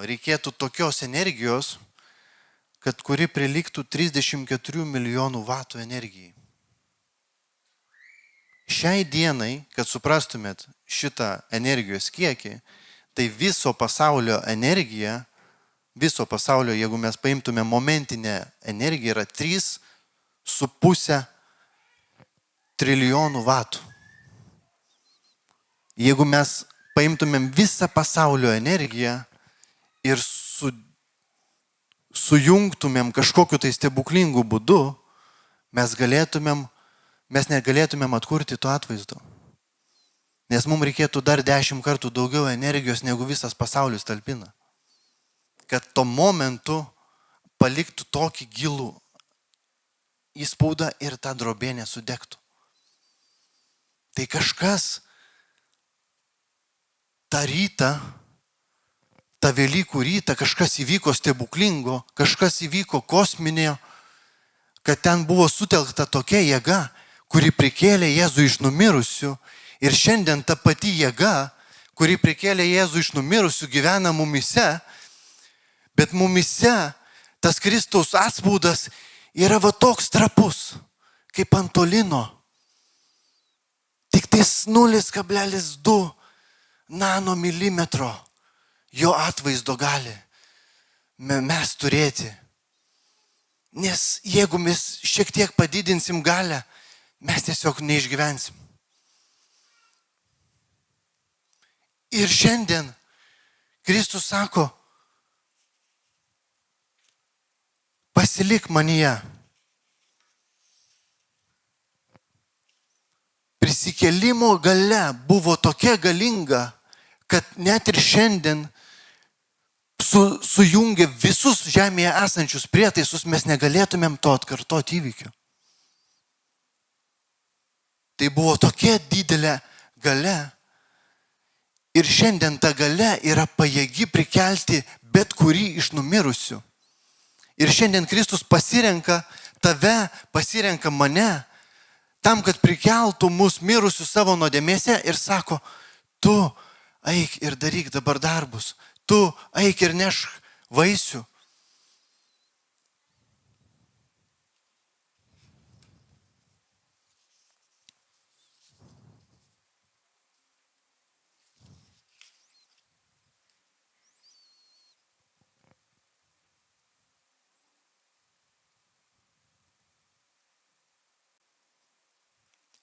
reikėtų tokios energijos, kad kuri prilygtų 34 milijonų vatų energijai. Šiai dienai, kad suprastumėt šitą energijos kiekį, tai viso pasaulio energija, viso pasaulio, jeigu mes paimtume momentinę energiją, yra 3,5 trilijonų vatų. Jeigu mes paimtumėm visą pasaulio energiją ir sujungtumėm kažkokiu tai stebuklingu būdu, mes negalėtumėm atkurti to atvaizdo. Nes mums reikėtų dar 10 kartų daugiau energijos, negu visas pasaulis talpina. Kad tuo momentu paliktų tokį gilų įspaudą ir ta drobė nesudegtų. Tai kažkas tą rytą, tą Velykų rytą, kažkas įvyko stebuklingo, kažkas įvyko kosminio, kad ten buvo sutelkta tokia jėga, kuri prikėlė Jėzų iš numirusių. Ir šiandien ta pati jėga, kuri prikėlė Jėzų iš numirusių, gyvena mumise, bet mumise tas Kristaus atspaudas yra va toks trapus, kaip ant to lino. Tik tais 0,2 nanomilimetro jo atvaizdo gali mes turėti. Nes jeigu mes šiek tiek padidinsim galę, mes tiesiog neišgyvensim. Ir šiandien Kristus sako, pasilik manyje. Prisikėlimo galia buvo tokia galinga, kad net ir šiandien sujungia visus žemėje esančius prietaisus, mes negalėtumėm to atkartoti įvykio. Tai buvo tokia didelė galia. Ir šiandien ta galia yra pajėgi prikelti bet kurį iš numirusių. Ir šiandien Kristus pasirenka tave, pasirenka mane, tam, kad prikeltų mus mirusius savo nuodėmėse ir sako, tu eik ir daryk dabar darbus, tu eik ir nešk vaisių.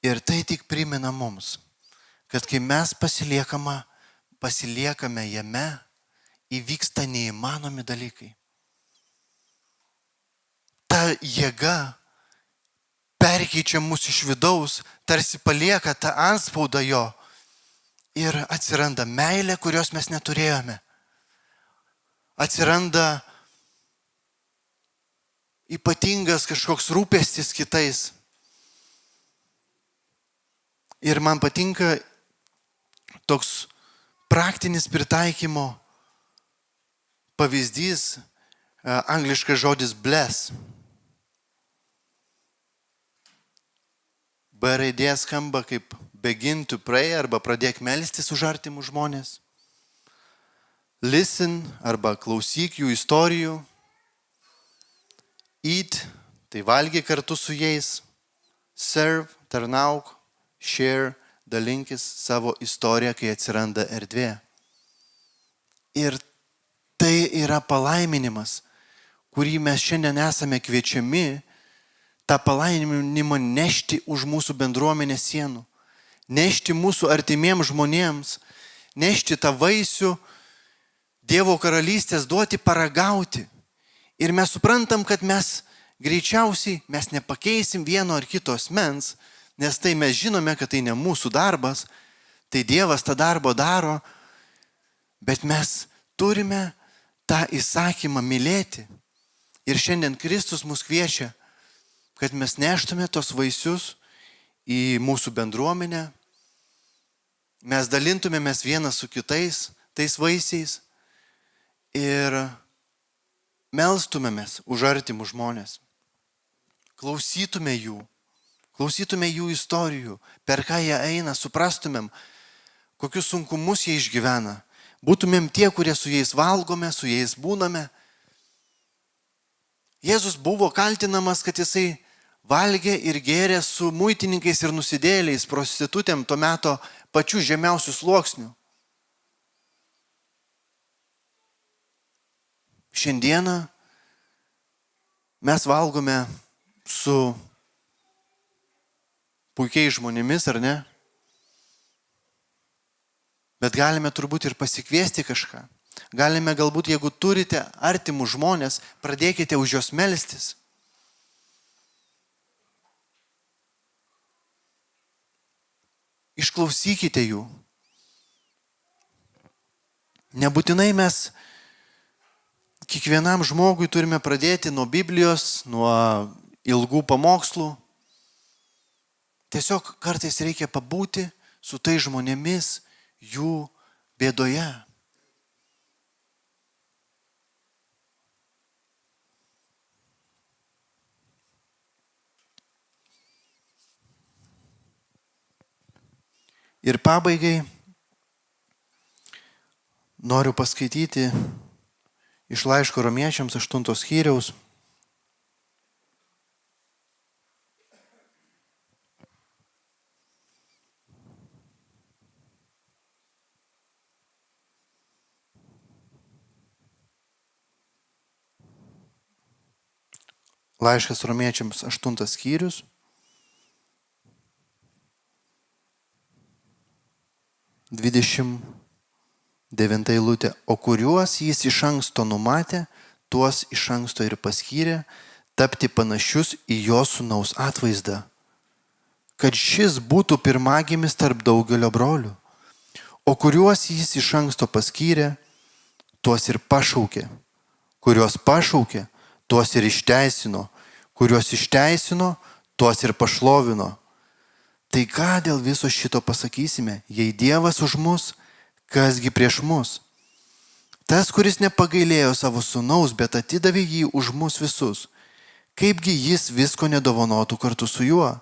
Ir tai tik primena mums, kad kai mes pasiliekame jame, įvyksta neįmanomi dalykai. Ta jėga perkeičia mus iš vidaus, tarsi palieka tą antspaudą jo ir atsiranda meilė, kurios mes neturėjome. Atsiranda ypatingas kažkoks rūpestis kitais. Ir man patinka toks praktinis pritaikymo pavyzdys, angliškas žodis bless. B raidė skamba kaip begin to pray arba pradėk melstis už artimus žmonės. Listen arba klausyk jų istorijų. Eat, tai valgy kartu su jais. Serve, tarnauk. Share, dalinkis savo istoriją, kai atsiranda erdvė. Ir tai yra palaiminimas, kurį mes šiandien esame kviečiami, tą palaiminimą nešti už mūsų bendruomenės sienų, nešti mūsų artimiems žmonėms, nešti tą vaisių Dievo karalystės, duoti paragauti. Ir mes suprantam, kad mes greičiausiai nepakeisim vieno ar kito asmens, nes tai mes žinome, kad tai ne mūsų darbas, tai Dievas tą darbą daro, bet mes turime tą įsakymą mylėti. Ir šiandien Kristus mus kviečia, kad mes neštume tos vaisius į mūsų bendruomenę, mes dalintumėmės vienas su kitais tais vaisiais ir melstumėmės už artimus žmonės. Klausytume jų istorijų, per ką jie eina, suprastumėm, kokius sunkumus jie išgyvena. Būtumėm tie, kurie su jais valgome, su jais būname. Jėzus buvo kaltinamas, kad jisai valgė ir gėrė su muitininkais ir nusidėjėliais, prostitutėm to meto pačių žemiausių sluoksnių. Šiandieną mes valgome su puikiai žmonėmis, ar ne? Bet galime turbūt ir pasikviesti kažką. Galime galbūt, jeigu turite artimus žmonės, pradėkite už juos melstis. Išklausykite jų. Nebūtinai mes kiekvienam žmogui turime pradėti nuo Biblijos, nuo ilgų pamokslų. Tiesiog kartais reikia pabūti su tai žmonėmis jų bėdoje. Ir pabaigai noriu paskaityti iš laiško Romiečiams 8 skyriaus. Laiškas Romiečiams 8 skyrius. 20 9 eilutė. O kuriuos jis iš anksto numatė, tuos iš anksto ir paskyrė tapti panašius į jo sūnaus atvaizdą, kad šis būtų pirmagimis tarp daugelio brolių. O kuriuos jis iš anksto paskyrė, tuos ir pašaukė. Kuriuos pašaukė, tuos ir išteisino. Kuriuos išteisino, tuos ir pašlovino. Tai ką dėl viso šito pasakysime? Jei Dievas už mus, kasgi prieš mus? Tas, kuris nepagailėjo savo sūnaus, bet atidavė jį už mus visus, kaipgi jis visko nedovanotų kartu su juo?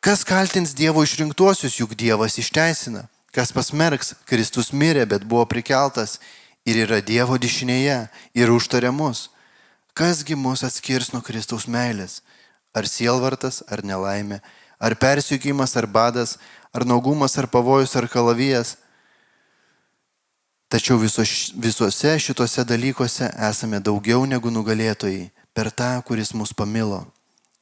Kas kaltins Dievo išrinktuosius, juk Dievas išteisina? Kas pasmerks? Kristus mirė, bet buvo prikeltas ir yra Dievo dešinėje ir užtarė mus. Kasgi mus atskirs nuo Kristaus meilės? Ar sielvartas, ar nelaimė, ar persekiojimas, ar badas, ar nuogumas, ar pavojus, ar kalavijas. Tačiau visuose šituose dalykuose esame daugiau negu nugalėtojai per tą, kuris mus pamilo.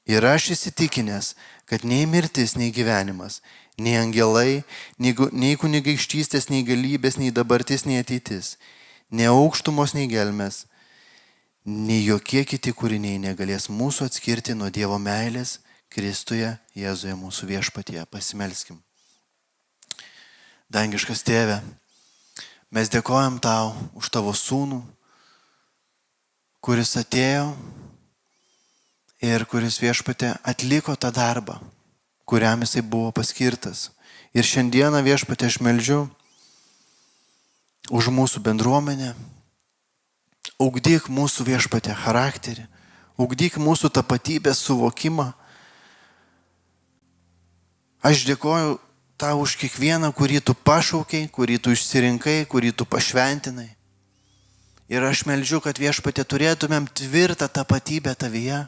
Ir aš įsitikinęs, kad nei mirtis, nei gyvenimas, nei angelai, nei kunigaikštystės, nei galybės, nei dabartis, nei ateitis, nei aukštumos, nei gelmės, nei jokie kiti kūriniai negalės mūsų atskirti nuo Dievo meilės Kristuje, Jėzuje mūsų viešpatyje. Pasimelskim. Dangiškas Tėve, mes dėkojam Tau už Tavo sūnų, kuris atėjo ir kuris viešpatė atliko tą darbą, kuriam jisai buvo paskirtas. Ir šiandieną viešpatė aš meldžiu už mūsų bendruomenę. Ugdyk mūsų viešpatę charakterį, ugdyk mūsų tapatybės suvokimą. Aš dėkoju Tau už kiekvieną, kurį Tu pašaukiai, kurį Tu išsirinkai, kurį Tu pašventinai. Ir aš meldžiu, kad viešpatė turėtumėm tvirtą tapatybę Tavyje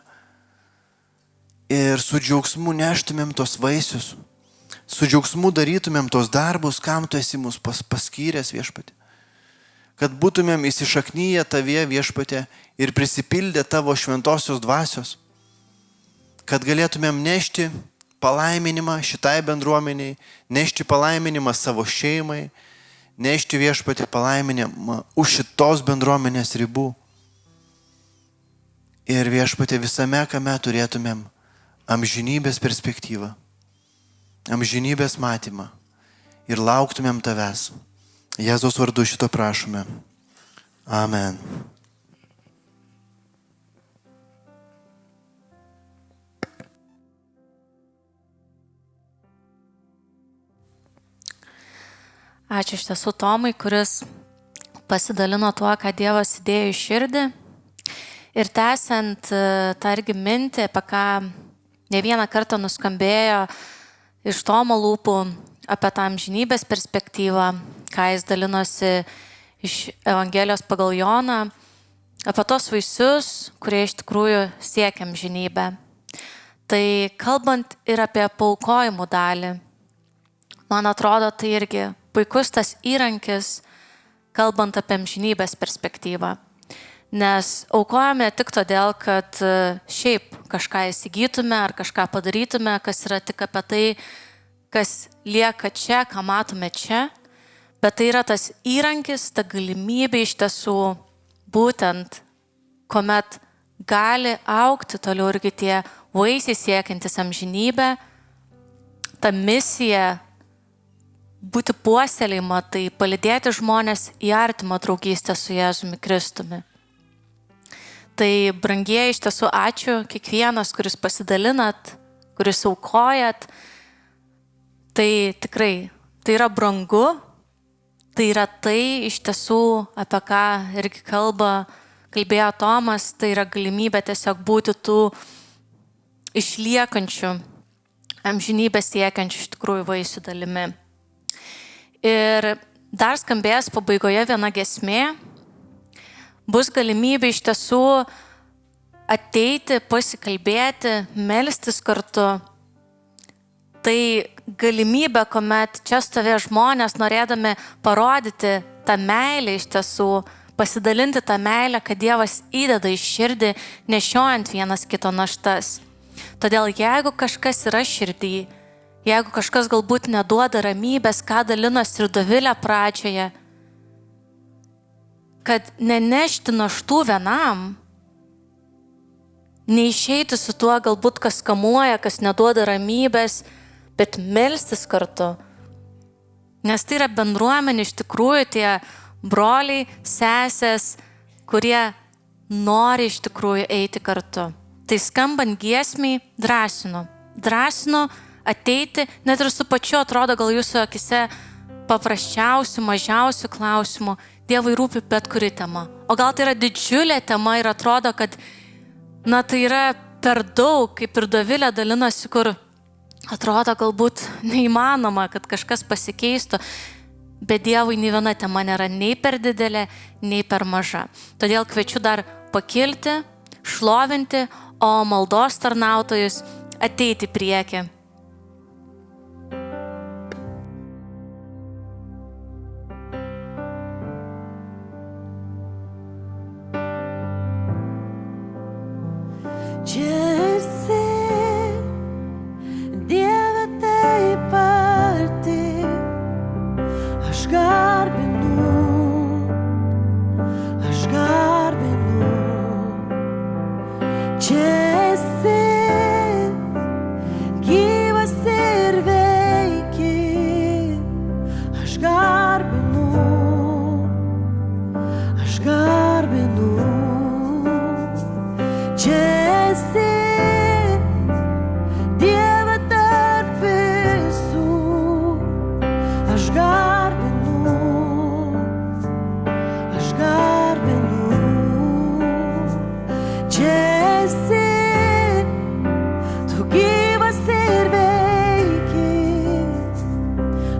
ir su džiaugsmu neštumėm tos vaisius, su džiaugsmu darytumėm tos darbus, kam Tu esi mus paskyręs viešpatė. Kad būtumėm įsišaknyję Tavyje viešpatė ir prisipildę Tavo šventosios dvasios, kad galėtumėm nešti palaiminimą šitai bendruomeniai, nešti palaiminimą savo šeimai, nešti viešpatė palaiminimą už šitos bendruomenės ribų. Ir viešpatė visame, kame turėtumėm amžinybės perspektyvą, amžinybės matymą ir lauktumėm Tavęs. Jėzaus vardu šito prašome. Amen. Ačiū iš tiesų Tomui, kuris pasidalino tuo, ką Dievas įdėjo į širdį. Ir tęsiant tą irgi mintį, apie ką ne vieną kartą nuskambėjo iš Tomo lūpų, apie tą amžinybės perspektyvą, ką jis dalinosi iš Evangelijos pagal Joną, apie tos vaisius, kurie iš tikrųjų siekia amžinybę. Tai kalbant ir apie paaukojimų dalį, man atrodo, tai irgi puikus tas įrankis, kalbant apie amžinybės perspektyvą. Nes aukojame tik todėl, kad šiaip kažką įsigytume ar kažką padarytume, kas yra tik apie tai, kas lieka čia, ką matome čia. Bet tai yra tas įrankis, ta galimybė iš tiesų būtent, kuomet gali augti toliau irgi tie vaisiai siekiantis amžinybę, ta misija būti puoselėjama, tai palydėti žmonės į artimą draugystę su Jėzumi Kristumi. Tai brangieji, iš tiesų ačiū kiekvienas, kuris pasidalinat, kuris aukojat. Tai tikrai, tai yra brangu, tai yra tai iš tiesų, apie ką irgi kalbėjo Tomas, tai yra galimybė tiesiog būti tų išliekančių, amžinybės siekiančių iš tikrųjų vaisių dalimi. Ir dar skambės pabaigoje viena giesmė. Bus galimybė iš tiesų ateiti, pasikalbėti, melstis kartu. Tai galimybė, kuomet čia stovė žmonės, norėdami parodyti tą meilę iš tiesų, pasidalinti tą meilę, kad Dievas įdeda į širdį, nešiojant vienas kito naštas. Todėl jeigu kažkas yra širdį, jeigu kažkas galbūt neduoda ramybės, ką dalinosi ir Dovilė pradžioje, kad nenešti naštų vienam, neišeiti su tuo galbūt kas kamuoja, kas neduoda ramybės, bet melstis kartu. Nes tai yra bendruomenė, iš tikrųjų tie broliai, sesės, kurie nori iš tikrųjų eiti kartu. Tai skambant giesmiai drąsinu ateiti, net ir su pačiu atrodo gal jūsų akise paprasčiausių, mažiausių klausimų, Dievui rūpi bet kuri tema. O gal tai yra didžiulė tema ir atrodo, kad tai yra per daug, kaip ir Dovilė dalinosi, kur atrodo galbūt neįmanoma, kad kažkas pasikeistų, bet Dievui nei viena tema nėra nei per didelė, nei per maža. Todėl kviečiu dar pakilti, šlovinti, o maldos tarnautojus ateiti priekį. Čia esi, Dieve, taip arti, aš garbinu, čia esi, gyvas ir veiki, aš garbinu, čia esi, Dieve tarp visų, aš garbinu, čia esi, tu gyvas ir veiki,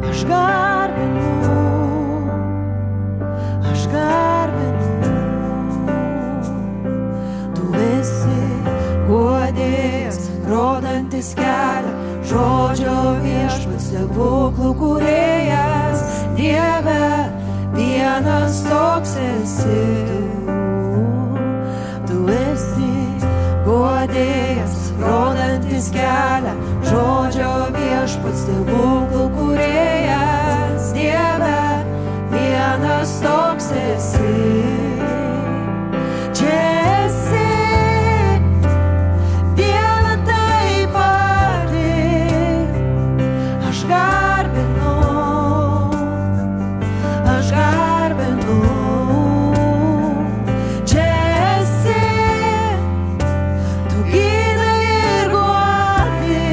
aš garbinu, tu esi guodėjas, rodantis kelią, žodžio viešpats, stebuklų kūrėjas, Dieve, vienas toks esi tu esi guodėjas, rodantis kelią, žodžio viešpats, stebuklų kūrėjas, Dieve, vienas toks esi. Čia esi, Dieve, taip arti, aš garbinu, čia esi, tu gydai ir guodi,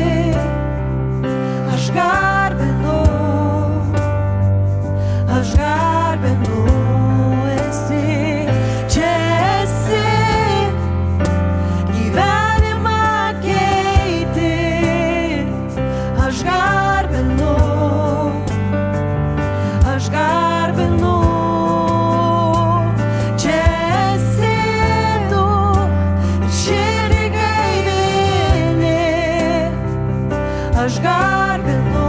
aš garbinu, esi, čia esi, gyvenimą keiti, aš garbinu, čia esi tu, širdį gaivini, aš garbinu,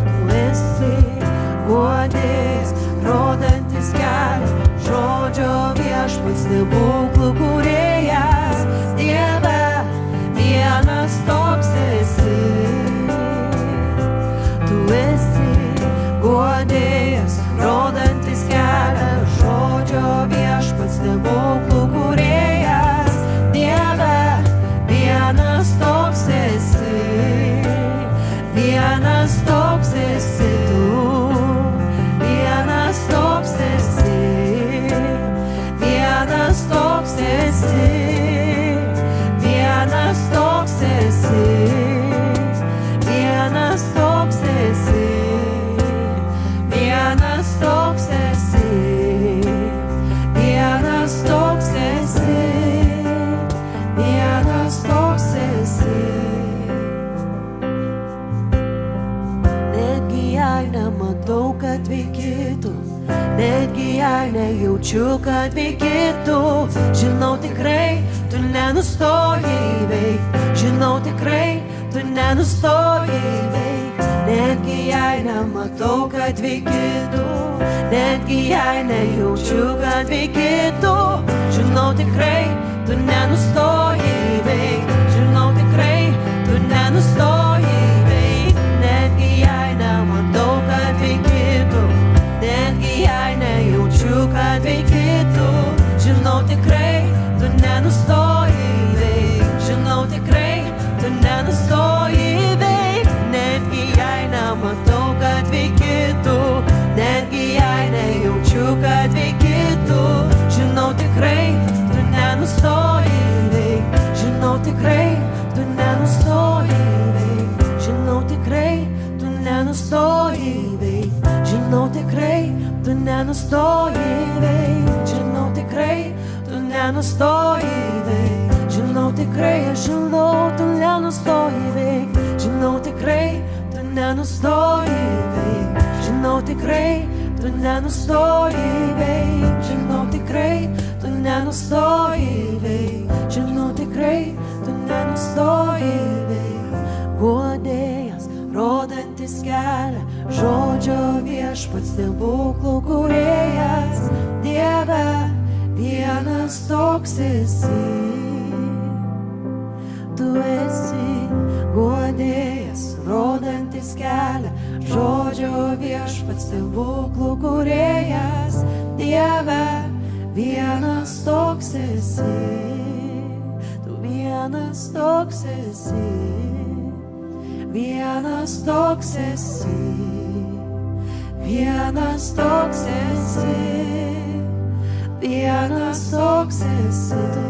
tu esi guodėjas, rodantis kelią, žodžio viešpats, stebuklų kūrėjas, Dieve, vienas toks esi. Tu esi guodėjas, rodantis kelią, žodžio viešpats, stebuklų kūrėjas, Dieve, vienas toks esi, tu, vienas toks esi, vienas toks esi, vienas toks esi, vienas toks esi, vienas toks esi, vienas toks esi, vienas toks esi. Netgi jei nematau, kad veikitų, netgi jei nejaučiu, kad veikitų, žinau tikrai, tu nenustojai veikti, žinau tikrai, tu nenustojai veikti, netgi jei nematau, kad veikitų, netgi jei nejaučiu, kad veikitų, žinau tikrai, tu nenustojai. nenustoji veik. Žinau tikrai, aš žinau, tu nenustoji veik. Žinau tikrai, tu nenustoji veik. Žinau tikrai, tu nenustoji veik. Žinau tikrai, tu nenustoji veik. Žinau tikrai, tu nenustoji veik. Guodėjas, rodantis kelią, žodžio viešpats, stebuklų kūrėjas. Dieve, vienas toks esi. Tu esi guodėjas, rodantis kelią, žodžio viešpats, stebuklų kūrėjas. Dieve, vienas toks esi. Tu vienas toks esi. Vienas toks esi. Vienas toks esi. Vienas toks esi. Tu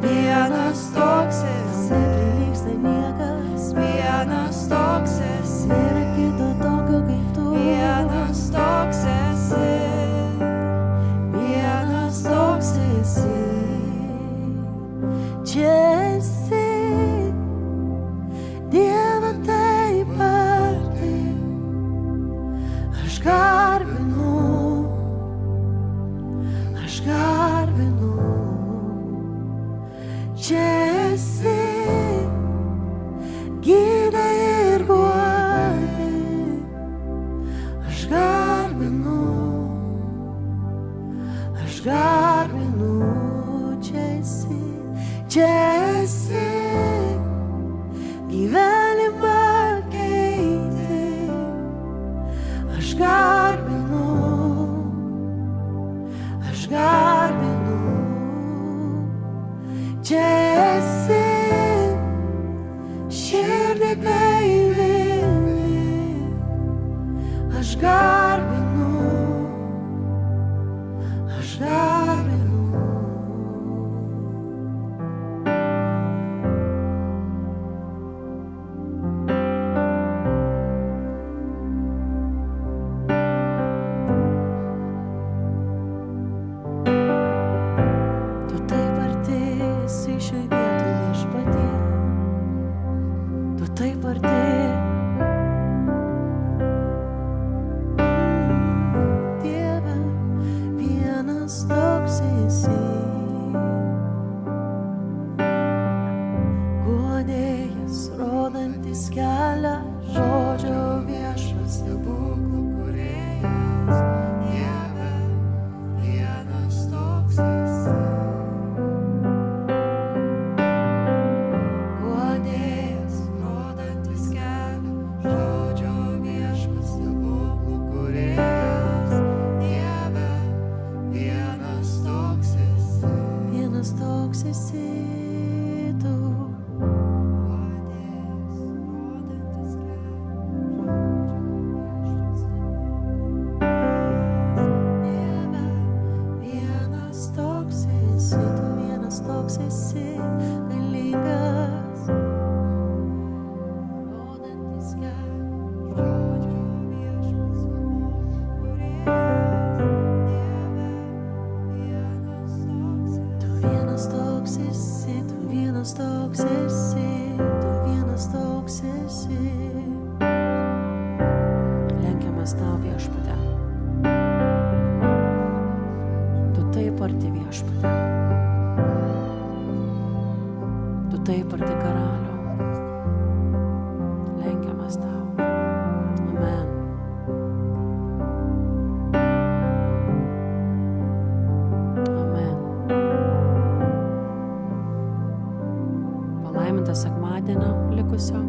vienas toks esi. Neprilygsta niekas. Vienas toks esi. Nėra kito tokio kaip tu. Vienas toks esi. Vienas toks esi. Čia esi. Dieve, taip arti. Aš garbinu. Aš garbinu. Čia esi. Gydai ir guodi. Aš garbinu. Aš garbinu. Čia esi. Čia esi. Gyvenimą keiti. Aš garbinu. Aš garbinu. Čia esi. Širdį gaivini. Aš garbinu. Aš garbinu. Tu taip arti esi šioj vietoj viešpatie. Tu taip arti. Dieve, vienas toks esi. Guodėjas, rodantis kelią, žodžio viešpats, stebuklų kūrėjas. Dieve, vienas toks esi. Guodėjas, rodantis kelią, žodžio viešpats, stebuklų kūrėjas. Dieve, vienas toks esi. Vienas toks esi tu. Guodėjas, rodantis kelią, Dieve, vienas toks esi. Tu vienas toks esi. Galingas. Rodantis kelią, žodžio viešpats, stebuklų kūrėjas. Dieve, vienas toks esi. Tu vienas toks esi. Tu vienas toks esi. Lenkiamės tau, viešpatie. Tu taip arti, viešpatie. Tu taip arti, karaliau. Lenkiamės tau. Amen. Amen. Palaiminta sekmadienio likusio.